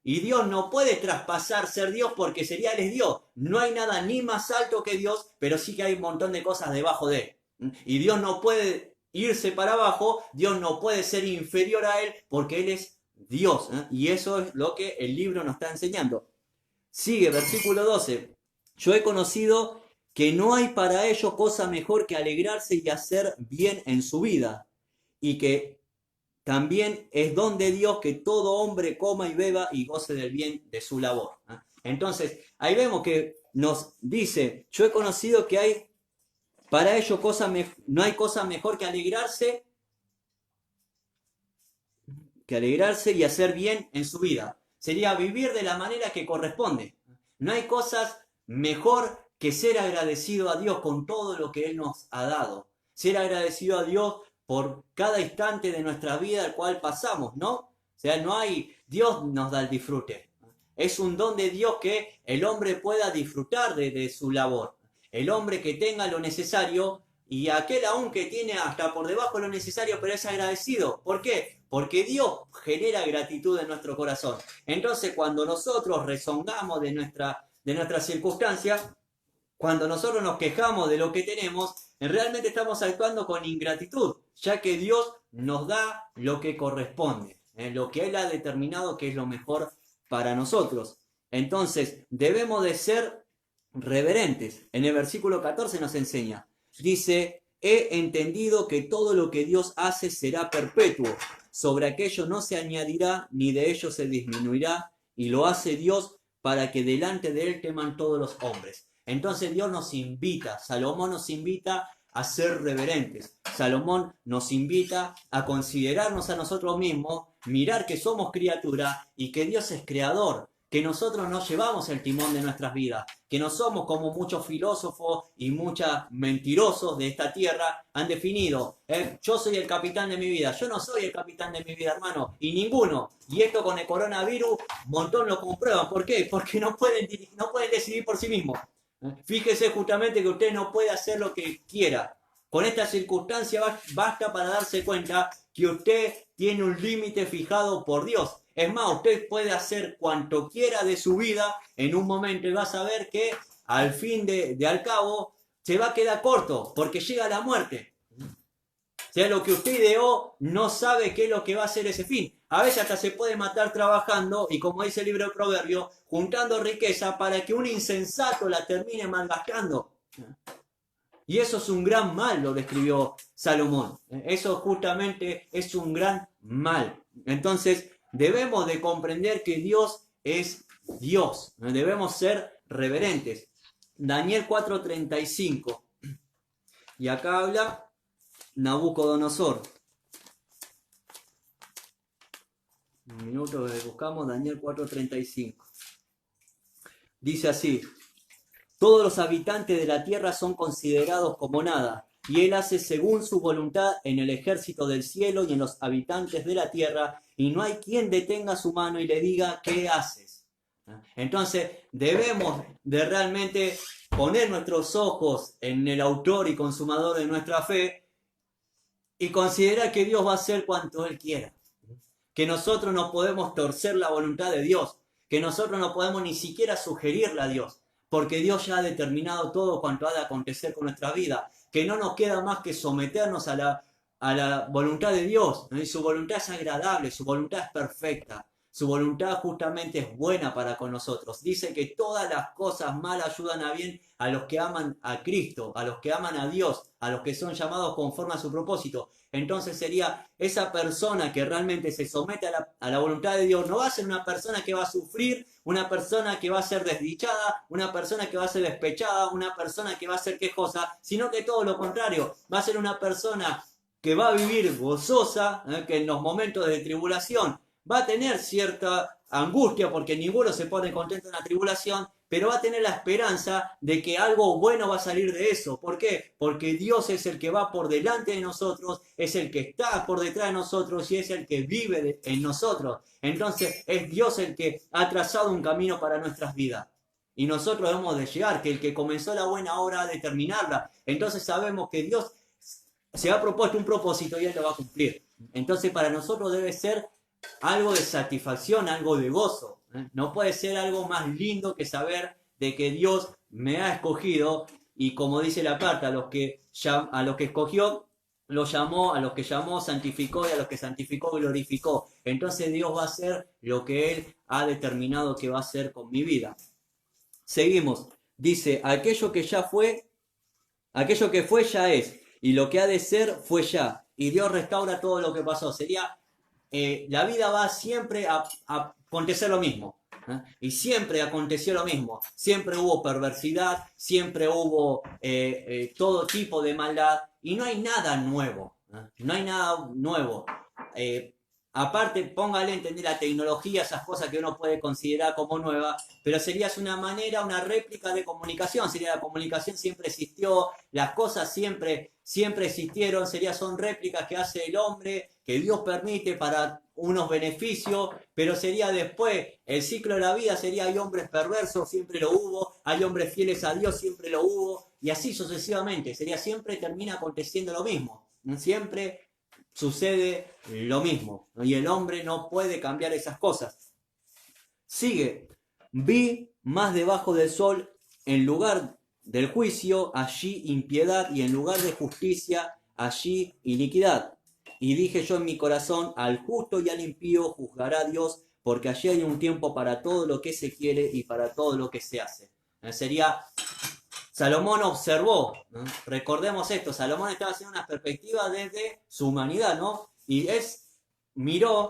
y Dios no puede traspasar ser Dios porque sería Él es Dios. No hay nada ni más alto que Dios, pero sí que hay un montón de cosas debajo de Él. Y Dios no puede irse para abajo, Dios no puede ser inferior a Él porque Él es Dios, y eso es lo que el libro nos está enseñando. Sigue, versículo 12. Yo he conocido que no hay para ellos cosa mejor que alegrarse y hacer bien en su vida, y que también es don de Dios que todo hombre coma y beba y goce del bien de su labor. Entonces, ahí vemos que nos dice: yo he conocido que hay para ellos no hay cosa mejor que alegrarse y hacer bien en su vida. Sería vivir de la manera que corresponde. No hay cosas mejor que ser agradecido a Dios con todo lo que Él nos ha dado. Ser agradecido a Dios por cada instante de nuestra vida al cual pasamos, ¿no? O sea, Dios nos da el disfrute. Es un don de Dios que el hombre pueda disfrutar de su labor. El hombre que tenga lo necesario, y aquel aún que tiene hasta por debajo lo necesario, pero es agradecido. ¿Por qué? Porque Dios genera gratitud en nuestro corazón. Entonces, cuando nosotros rezongamos de nuestras circunstancias, cuando nosotros nos quejamos de lo que tenemos, realmente estamos actuando con ingratitud, ya que Dios nos da lo que corresponde, lo que Él ha determinado que es lo mejor para nosotros. Entonces, debemos de ser reverentes. En el versículo 14 nos enseña, dice: he entendido que todo lo que Dios hace será perpetuo, sobre aquello no se añadirá, ni de ello se disminuirá, y lo hace Dios para que delante de Él teman todos los hombres. Entonces Dios nos invita, Salomón nos invita a ser reverentes. Salomón nos invita a considerarnos a nosotros mismos, mirar que somos criatura y que Dios es creador, que nosotros no llevamos el timón de nuestras vidas, que no somos como muchos filósofos y muchos mentirosos de esta tierra han definido. Yo soy el capitán de mi vida. Yo no soy el capitán de mi vida, hermano, y ninguno. Y esto con el coronavirus, un montón lo comprueban. ¿Por qué? Porque no pueden decidir por sí mismos. Fíjese justamente que usted no puede hacer lo que quiera. Con esta circunstancia basta para darse cuenta que usted tiene un límite fijado por Dios. Es más, usted puede hacer cuanto quiera de su vida en un momento y va a saber que al fin de al cabo se va a quedar corto porque llega la muerte. O sea, lo que usted ideó no sabe qué es lo que va a hacer ese fin. A veces hasta se puede matar trabajando y, como dice el libro de Proverbios, juntando riqueza para que un insensato la termine malgastando. Y eso es un gran mal, lo describió Salomón. Eso justamente es un gran mal. Entonces, debemos de comprender que Dios es Dios. Debemos ser reverentes. Daniel 4:35. Y acá habla Nabucodonosor. Un minuto que buscamos, Daniel 4:35. Dice así: todos los habitantes de la tierra son considerados como nada, y Él hace según su voluntad en el ejército del cielo y en los habitantes de la tierra, y no hay quien detenga su mano y le diga: ¿qué haces? Entonces debemos de realmente poner nuestros ojos en el autor y consumador de nuestra fe y considerar que Dios va a hacer cuanto Él quiera, que nosotros no podemos torcer la voluntad de Dios, que nosotros no podemos ni siquiera sugerirle a Dios, porque Dios ya ha determinado todo cuanto ha de acontecer con nuestra vida, que no nos queda más que someternos a la voluntad de Dios. Y su voluntad es agradable, su voluntad es perfecta, su voluntad justamente es buena para con nosotros. Dice que todas las cosas malas ayudan a bien a los que aman a Cristo, a los que aman a Dios, a los que son llamados conforme a su propósito. Entonces sería esa persona que realmente se somete a la voluntad de Dios, no va a ser una persona que va a sufrir, una persona que va a ser desdichada, una persona que va a ser despechada, una persona que va a ser quejosa, sino que todo lo contrario, va a ser una persona que va a vivir gozosa, que en los momentos de tribulación va a tener cierta angustia porque ninguno se pone contento en la tribulación, pero va a tener la esperanza de que algo bueno va a salir de eso. ¿Por qué? Porque Dios es el que va por delante de nosotros, es el que está por detrás de nosotros y es el que vive en nosotros. Entonces es Dios el que ha trazado un camino para nuestras vidas. Y nosotros debemos de llegar, que el que comenzó la buena obra ha de terminarla. Entonces sabemos que Dios se ha propuesto un propósito y Él lo va a cumplir. Entonces para nosotros debe ser algo de satisfacción, algo de gozo. No puede ser algo más lindo que saber de que Dios me ha escogido y como dice la carta, a los que escogió, los llamó, a los que llamó, santificó y a los que santificó, glorificó. Entonces Dios va a hacer lo que Él ha determinado que va a hacer con mi vida. Seguimos. Dice, aquello que fue ya es, y lo que ha de ser fue ya. Y Dios restaura todo lo que pasó. Sería la vida va siempre a acontecer lo mismo. Y siempre aconteció lo mismo. Siempre hubo perversidad, siempre hubo todo tipo de maldad. Y no hay nada nuevo. No hay nada nuevo. Aparte, póngale a entender la tecnología, esas cosas que uno puede considerar como nuevas, pero sería una manera, una réplica de comunicación. Sería la comunicación siempre existió, las cosas siempre existieron, son réplicas que hace el hombre, que Dios permite para unos beneficios, pero sería después, el ciclo de la vida sería hay hombres perversos, siempre lo hubo, hay hombres fieles a Dios, siempre lo hubo, y así sucesivamente, siempre termina aconteciendo lo mismo, siempre sucede lo mismo, y el hombre no puede cambiar esas cosas. Sigue, vi más debajo del sol, en lugar del juicio, allí impiedad, y en lugar de justicia, allí iniquidad. Y dije yo en mi corazón, al justo y al impío juzgará Dios, porque allí hay un tiempo para todo lo que se quiere y para todo lo que se hace. Salomón observó, ¿no? Recordemos esto, Salomón estaba haciendo una perspectiva desde su humanidad, ¿no? Y miró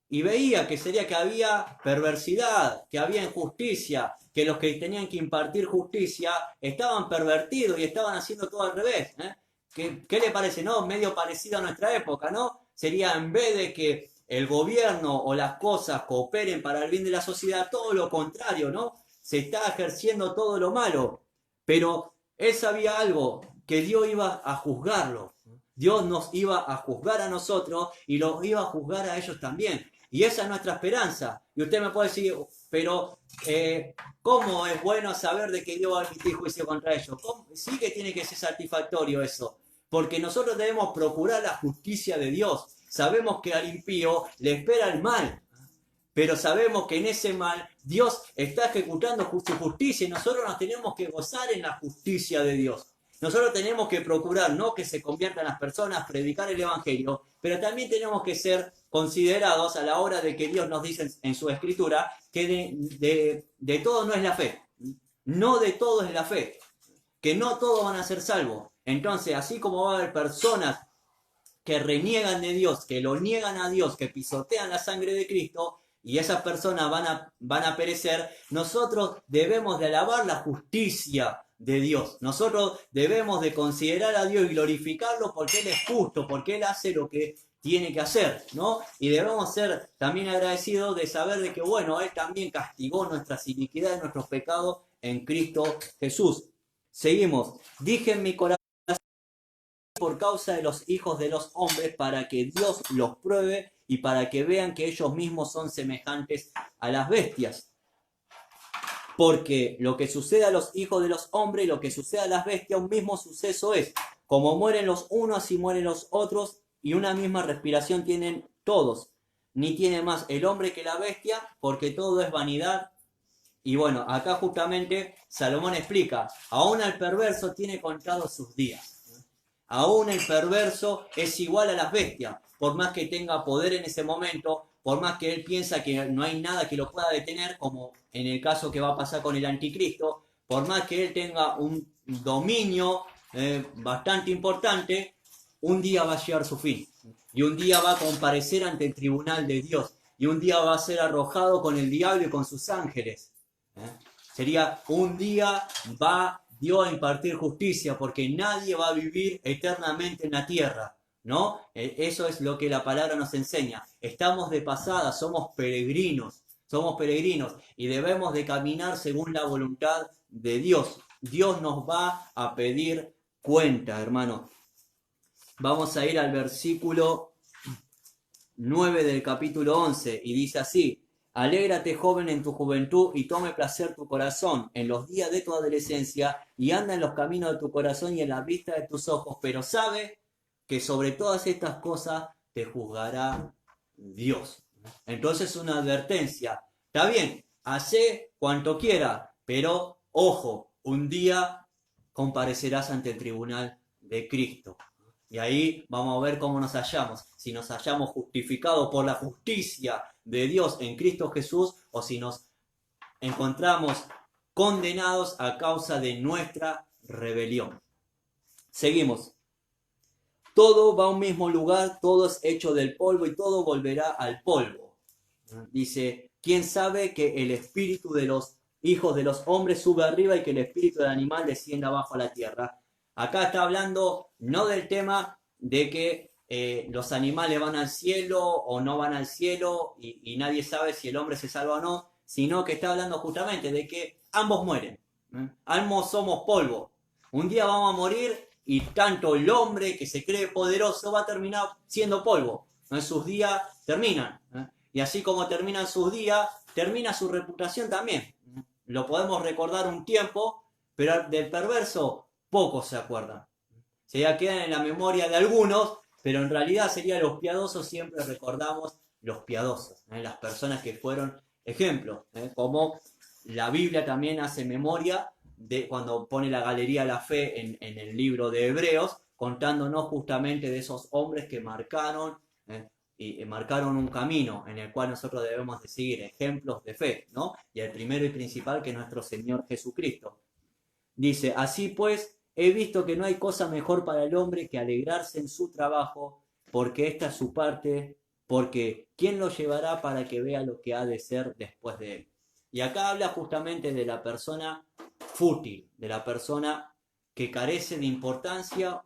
y veía que había perversidad, que había injusticia, que los que tenían que impartir justicia estaban pervertidos y estaban haciendo todo al revés. ¿Qué le parece, no? Medio parecido a nuestra época, ¿no? Sería en vez de que el gobierno o las cosas cooperen para el bien de la sociedad, todo lo contrario, ¿no? Se está ejerciendo todo lo malo. Pero él sabía algo, que Dios iba a juzgarlo. Dios nos iba a juzgar a nosotros y los iba a juzgar a ellos también. Y esa es nuestra esperanza. Y usted me puede decir, pero ¿cómo es bueno saber de que Dios va a emitir juicio contra ellos? Sí que tiene que ser satisfactorio eso. Porque nosotros debemos procurar la justicia de Dios. Sabemos que al impío le espera el mal. Pero sabemos que en ese mal Dios está ejecutando su justicia y nosotros nos tenemos que gozar en la justicia de Dios. Nosotros tenemos que procurar no que se conviertan las personas, predicar el evangelio, pero también tenemos que ser considerados a la hora de que Dios nos dice en su escritura que de todo no es la fe. No de todo es la fe. Que no todos van a ser salvos. Entonces, así como va a haber personas que reniegan de Dios, que lo niegan a Dios, que pisotean la sangre de Cristo, y esas personas van a perecer, nosotros debemos de alabar la justicia de Dios. Nosotros debemos de considerar a Dios y glorificarlo porque Él es justo, porque Él hace lo que tiene que hacer, ¿no? Y debemos ser también agradecidos de saber de que, bueno, Él también castigó nuestras iniquidades, nuestros pecados en Cristo Jesús. Seguimos. Dije en mi corazón por causa de los hijos de los hombres para que Dios los pruebe y para que vean que ellos mismos son semejantes a las bestias. Porque lo que sucede a los hijos de los hombres y lo que sucede a las bestias, un mismo suceso es. Como mueren los unos, así mueren los otros, y una misma respiración tienen todos. Ni tiene más el hombre que la bestia, porque todo es vanidad. Y bueno, acá justamente Salomón explica, aún al perverso tiene contados sus días. Aún el perverso es igual a las bestias, por más que tenga poder en ese momento, por más que él piensa que no hay nada que lo pueda detener, como en el caso que va a pasar con el anticristo, por más que él tenga un dominio bastante importante, un día va a llegar su fin. Y un día va a comparecer ante el tribunal de Dios. Y un día va a ser arrojado con el diablo y con sus ángeles. Sería un día va Dios a impartir justicia, porque nadie va a vivir eternamente en la tierra, ¿no? Eso es lo que la palabra nos enseña. Estamos de pasada, somos peregrinos y debemos de caminar según la voluntad de Dios. Dios nos va a pedir cuenta, hermano. Vamos a ir al versículo 9 del capítulo 11 y dice así: Alégrate, joven, en tu juventud, y tome placer tu corazón en los días de tu adolescencia, y anda en los caminos de tu corazón y en la vista de tus ojos, pero sabe que sobre todas estas cosas te juzgará Dios. Entonces, una advertencia. Está bien, hace cuanto quiera, pero ojo, un día comparecerás ante el tribunal de Cristo. Y ahí vamos a ver cómo nos hallamos. Si nos hallamos justificados por la justicia de Dios en Cristo Jesús, o si nos encontramos condenados a causa de nuestra rebelión. Seguimos. Todo va a un mismo lugar, todo es hecho del polvo y todo volverá al polvo. Dice, ¿quién sabe que el espíritu de los hijos de los hombres sube arriba y que el espíritu del animal descienda abajo a la tierra? Acá está hablando no del tema de que los animales van al cielo o no van al cielo y nadie sabe si el hombre se salva o no, sino que está hablando justamente de que ambos mueren. Ambos somos polvo. Un día vamos a morir y tanto el hombre que se cree poderoso va a terminar siendo polvo. Sus días terminan. Y así como terminan sus días, termina su reputación también. Lo podemos recordar un tiempo, pero del perverso pocos se acuerdan. Se quedan en la memoria de algunos, pero en realidad serían los piadosos, siempre recordamos los piadosos, las personas que fueron ejemplos, como la Biblia también hace memoria de cuando pone la Galería de la Fe en el libro de Hebreos, contándonos justamente de esos hombres que marcaron y marcaron un camino en el cual nosotros debemos de seguir, ejemplos de fe, ¿no? Y el primero y principal que es nuestro Señor Jesucristo. Dice, así pues, he visto que no hay cosa mejor para el hombre que alegrarse en su trabajo, porque esta es su parte, porque ¿quién lo llevará para que vea lo que ha de ser después de él? Y acá habla justamente de la persona fútil, de la persona que carece de importancia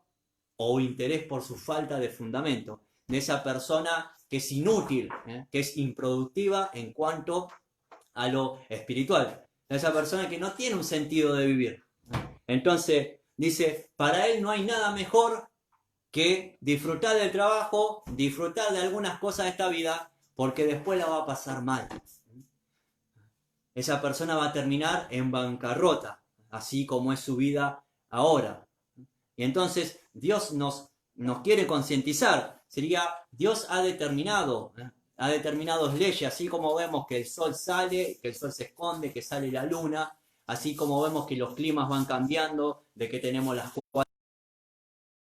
o interés por su falta de fundamento, de esa persona que es inútil, que es improductiva en cuanto a lo espiritual, de esa persona que no tiene un sentido de vivir. Entonces, dice, para él no hay nada mejor que disfrutar del trabajo, disfrutar de algunas cosas de esta vida, porque después la va a pasar mal. Esa persona va a terminar en bancarrota, así como es su vida ahora. Y entonces, Dios nos quiere concientizar. Sería, Dios ha determinado leyes, así como vemos que el sol sale, que el sol se esconde, que sale la luna, así como vemos que los climas van cambiando, de que tenemos las cuatro,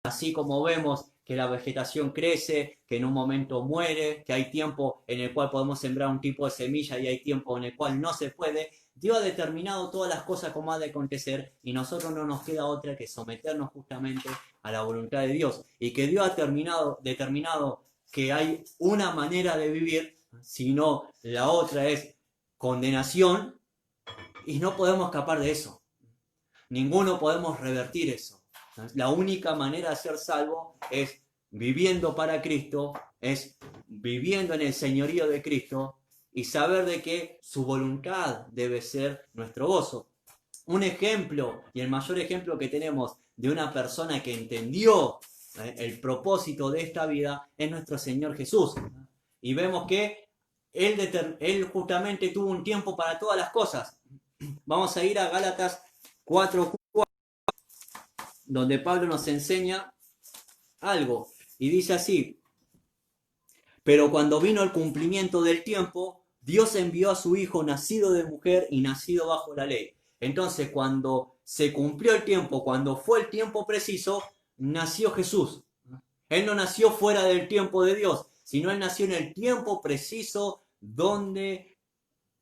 así como vemos que la vegetación crece, que en un momento muere, que hay tiempo en el cual podemos sembrar un tipo de semilla y hay tiempo en el cual no se puede. Dios ha determinado todas las cosas como ha de acontecer y nosotros no nos queda otra que someternos justamente a la voluntad de Dios. Y que Dios ha determinado que hay una manera de vivir, sino la otra es condenación. Y no podemos escapar de eso. Ninguno podemos revertir eso. La única manera de ser salvo es viviendo para Cristo, es viviendo en el señorío de Cristo y saber de que su voluntad debe ser nuestro gozo. Un ejemplo, y el mayor ejemplo que tenemos de una persona que entendió el propósito de esta vida es nuestro Señor Jesús. Y vemos que Él justamente tuvo un tiempo para todas las cosas. Vamos a ir a Gálatas 4:4, donde Pablo nos enseña algo. Y dice así, pero cuando vino el cumplimiento del tiempo, Dios envió a su Hijo nacido de mujer y nacido bajo la ley. Entonces, cuando se cumplió el tiempo, cuando fue el tiempo preciso, nació Jesús. Él no nació fuera del tiempo de Dios, sino Él nació en el tiempo preciso donde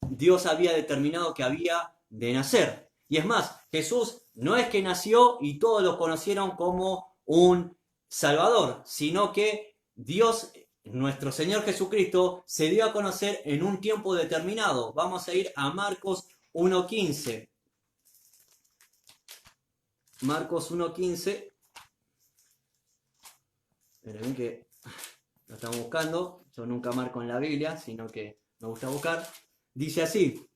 Dios había determinado que había de nacer. Y es más, Jesús no es que nació y todos lo conocieron como un Salvador, sino que Dios, nuestro Señor Jesucristo, se dio a conocer en un tiempo determinado. Vamos a ir a Marcos 1:15. Marcos 1:15. Esperen que lo estamos buscando. Yo nunca marco en la Biblia, sino que me gusta buscar. Dice así: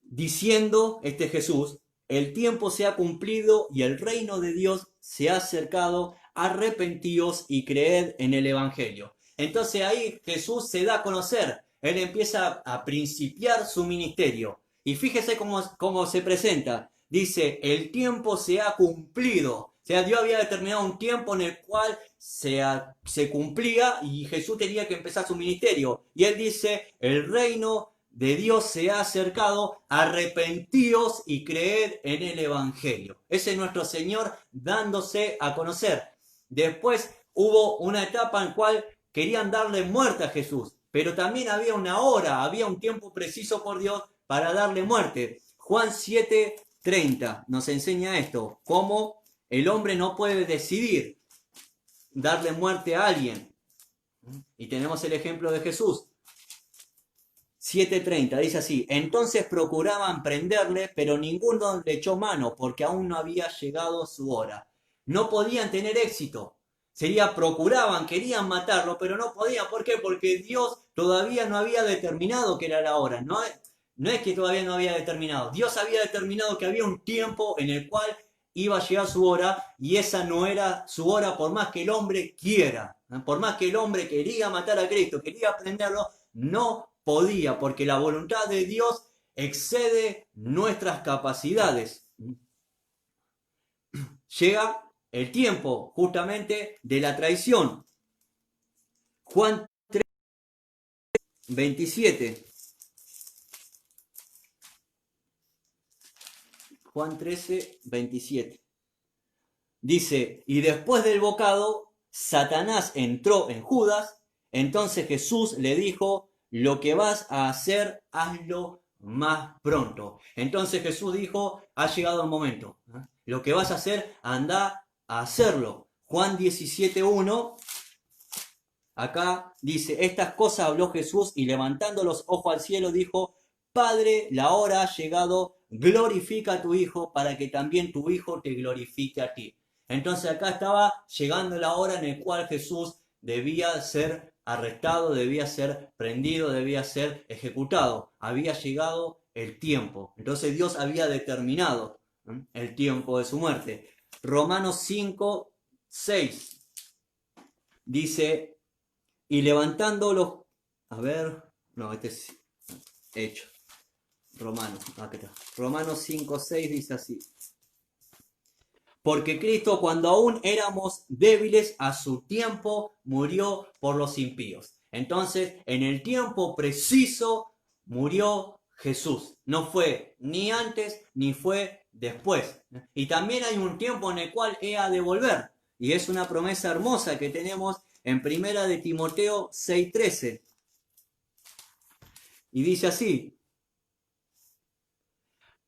diciendo Jesús, el tiempo se ha cumplido y el reino de Dios se ha acercado, arrepentíos y creed en el Evangelio. Entonces ahí Jesús se da a conocer, Él empieza a principiar su ministerio. Y fíjese cómo se presenta. Dice, el tiempo se ha cumplido. O sea, Dios había determinado un tiempo en el cual se cumplía y Jesús tenía que empezar su ministerio. Y Él dice, el reino de Dios se ha acercado, arrepentíos y creed en el Evangelio. Ese es nuestro Señor dándose a conocer. Después hubo una etapa en la cual querían darle muerte a Jesús, pero también había una hora, había un tiempo preciso por Dios para darle muerte. Juan 7:30 nos enseña esto, cómo el hombre no puede decidir darle muerte a alguien. Y tenemos el ejemplo de Jesús. 7:30 dice así: entonces procuraban prenderle, pero ninguno le echó mano, porque aún no había llegado su hora. No podían tener éxito. Procuraban, querían matarlo, pero no podían. ¿Por qué? Porque Dios todavía no había determinado que era la hora. No es que todavía no había determinado. Dios había determinado que había un tiempo en el cual iba a llegar su hora, y esa no era su hora por más que el hombre quiera. Por más que el hombre quería matar a Cristo, quería prenderlo, no podía, porque la voluntad de Dios excede nuestras capacidades. Llega el tiempo justamente de la traición. Juan 13:27. Juan 13:27. Dice, y después del bocado, Satanás entró en Judas, entonces Jesús le dijo, lo que vas a hacer, hazlo más pronto. Entonces Jesús dijo, ha llegado el momento. Lo que vas a hacer, anda a hacerlo. Juan 17:1, acá dice, estas cosas habló Jesús y levantando los ojos al cielo dijo, Padre, la hora ha llegado, glorifica a tu Hijo para que también tu Hijo te glorifique a ti. Entonces acá estaba llegando la hora en la cual Jesús debía ser arrestado, debía ser prendido, debía ser ejecutado. Había llegado el tiempo. Entonces Dios había determinado el tiempo de su muerte. Romanos 5:6 dice, y levantando los... A ver, no, este es Hecho. Romanos 5:6 dice así. Porque Cristo, cuando aún éramos débiles, a su tiempo murió por los impíos. Entonces, en el tiempo preciso murió Jesús. No fue ni antes ni fue después. Y también hay un tiempo en el cual Él ha de volver. Y es una promesa hermosa que tenemos en 1 de Timoteo 6:13. Y dice así,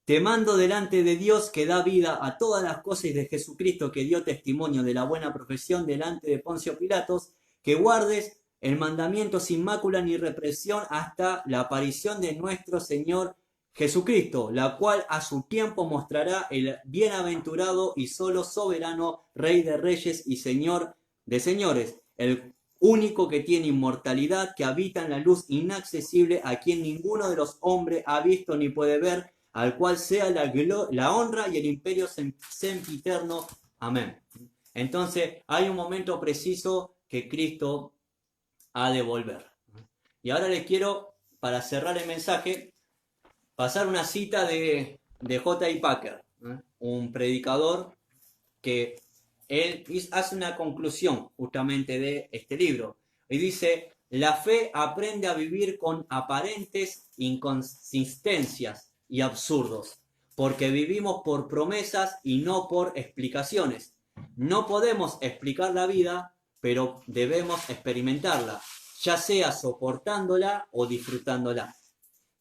te mando delante de Dios que da vida a todas las cosas y de Jesucristo que dio testimonio de la buena profesión delante de Poncio Pilatos, que guardes el mandamiento sin mácula ni represión hasta la aparición de nuestro Señor Jesucristo, la cual a su tiempo mostrará el bienaventurado y solo soberano Rey de Reyes y Señor de Señores, el único que tiene inmortalidad, que habita en la luz inaccesible, a quien ninguno de los hombres ha visto ni puede ver, al cual sea la honra y el imperio sempiterno. Amén. Entonces, hay un momento preciso que Cristo ha de volver. Y ahora les quiero, para cerrar el mensaje, pasar una cita de J.I. Packer, un predicador que él hace una conclusión justamente de este libro. Y dice, la fe aprende a vivir con aparentes inconsistencias y absurdos, porque vivimos por promesas y no por explicaciones. no podemos explicar la vida, pero debemos experimentarla, ya sea soportándola o disfrutándola.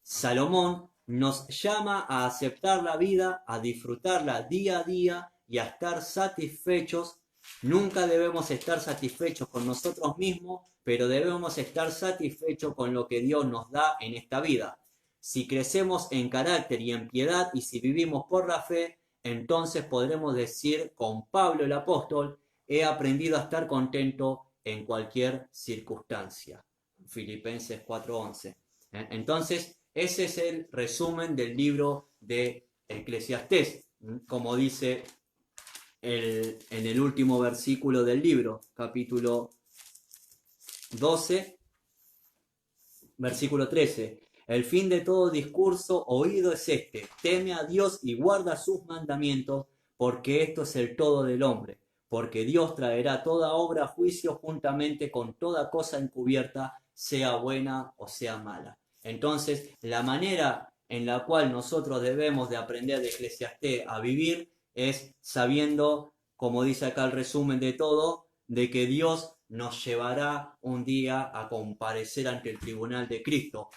Salomón nos llama a aceptar la vida, a disfrutarla día a día y a estar satisfechos. Nunca debemos estar satisfechos con nosotros mismos, pero debemos estar satisfechos con lo que Dios nos da en esta vida. Si crecemos en carácter y en piedad y si vivimos por la fe, entonces podremos decir con Pablo el apóstol, he aprendido a estar contento en cualquier circunstancia. Filipenses 4:11. Entonces, ese es el resumen del libro de Eclesiastés, como dice en el último versículo del libro, capítulo 12, versículo 13. El fin de todo discurso oído es este: teme a Dios y guarda sus mandamientos, porque esto es el todo del hombre. Porque Dios traerá toda obra a juicio juntamente con toda cosa encubierta, sea buena o sea mala. Entonces, la manera en la cual nosotros debemos de aprender de Eclesiastés a vivir es sabiendo, como dice acá el resumen de todo, de que Dios nos llevará un día a comparecer ante el tribunal de Cristo.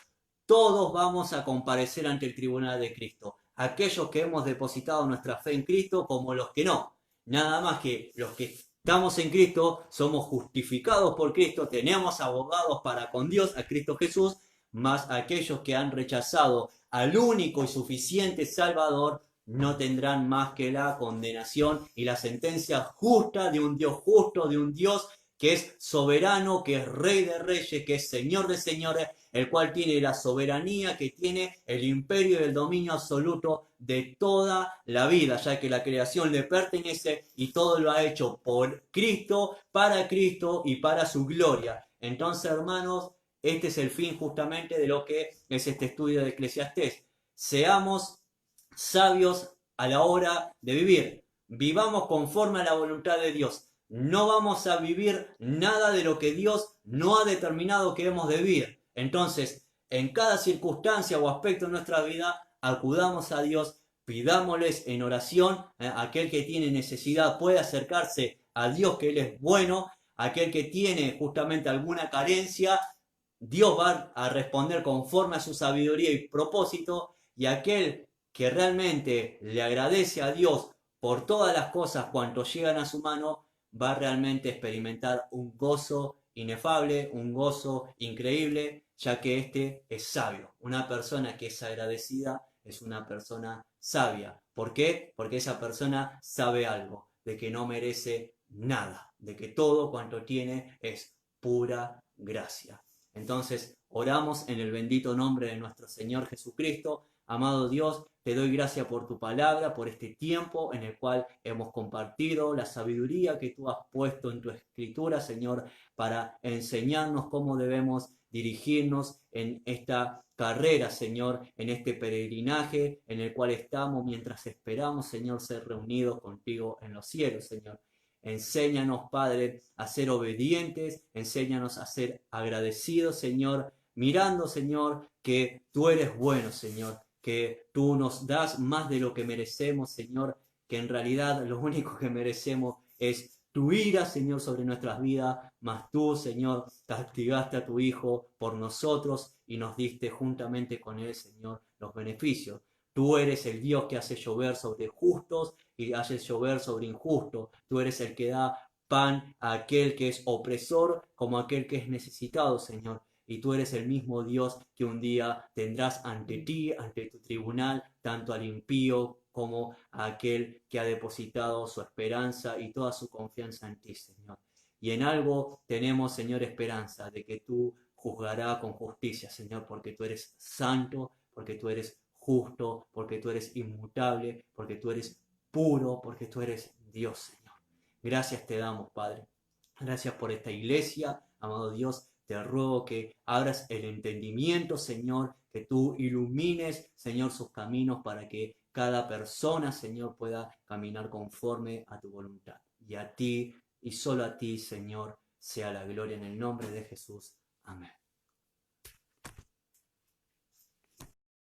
Todos vamos a comparecer ante el tribunal de Cristo. Aquellos que hemos depositado nuestra fe en Cristo como los que no. Nada más que los que estamos en Cristo somos justificados por Cristo, tenemos abogados para con Dios, a Cristo Jesús, más aquellos que han rechazado al único y suficiente Salvador no tendrán más que la condenación y la sentencia justa de un Dios justo, de un Dios que es soberano, que es Rey de Reyes, que es Señor de Señores, el cual tiene la soberanía, que tiene el imperio y el dominio absoluto de toda la vida, ya que la creación le pertenece y todo lo ha hecho por Cristo y para su gloria. Entonces, hermanos, este es el fin justamente de lo que es este estudio de Eclesiastés. Seamos sabios a la hora de vivir. Vivamos conforme a la voluntad de Dios. No vamos a vivir nada de lo que Dios no ha determinado que hemos de vivir. Entonces, en cada circunstancia o aspecto de nuestra vida, acudamos a Dios, pidámosles en oración. Aquel que tiene necesidad puede acercarse a Dios, que Él es bueno. Aquel que tiene justamente alguna carencia, Dios va a responder conforme a su sabiduría y propósito. Y aquel que realmente le agradece a Dios por todas las cosas cuanto llegan a su mano, va a realmente experimentar un gozo inefable, un gozo increíble, ya que este es sabio. Una persona que es agradecida es una persona sabia. ¿Por qué? Porque esa persona sabe algo, de que no merece nada, de que todo cuanto tiene es pura gracia. Entonces, oramos en el bendito nombre de nuestro Señor Jesucristo. Amado Dios, te doy gracias por tu palabra, por este tiempo en el cual hemos compartido la sabiduría que tú has puesto en tu escritura, Señor, para enseñarnos cómo debemos dirigirnos en esta carrera, Señor, en este peregrinaje en el cual estamos mientras esperamos, Señor, ser reunidos contigo en los cielos, Señor. Enséñanos, Padre, a ser obedientes, enséñanos a ser agradecidos, Señor, mirando, Señor, que tú eres bueno, Señor, que tú nos das más de lo que merecemos, Señor, que en realidad lo único que merecemos es tu ira, Señor, sobre nuestras vidas, mas tú, Señor, castigaste a tu Hijo por nosotros y nos diste juntamente con él, Señor, los beneficios. Tú eres el Dios que hace llover sobre justos y hace llover sobre injustos. Tú eres el que da pan a aquel que es opresor como a aquel que es necesitado, Señor. Y tú eres el mismo Dios que un día tendrás ante ti, ante tu tribunal, tanto al impío como a aquel que ha depositado su esperanza y toda su confianza en ti, Señor. Y en algo tenemos, Señor, esperanza de que tú juzgarás con justicia, Señor, porque tú eres santo, porque tú eres justo, porque tú eres inmutable, porque tú eres puro, porque tú eres Dios, Señor. Gracias te damos, Padre. Gracias por esta iglesia, amado Dios. Te ruego que abras el entendimiento, Señor, que tú ilumines, Señor, sus caminos para que cada persona, Señor, pueda caminar conforme a tu voluntad. Y a ti, y solo a ti, Señor, sea la gloria en el nombre de Jesús. Amén.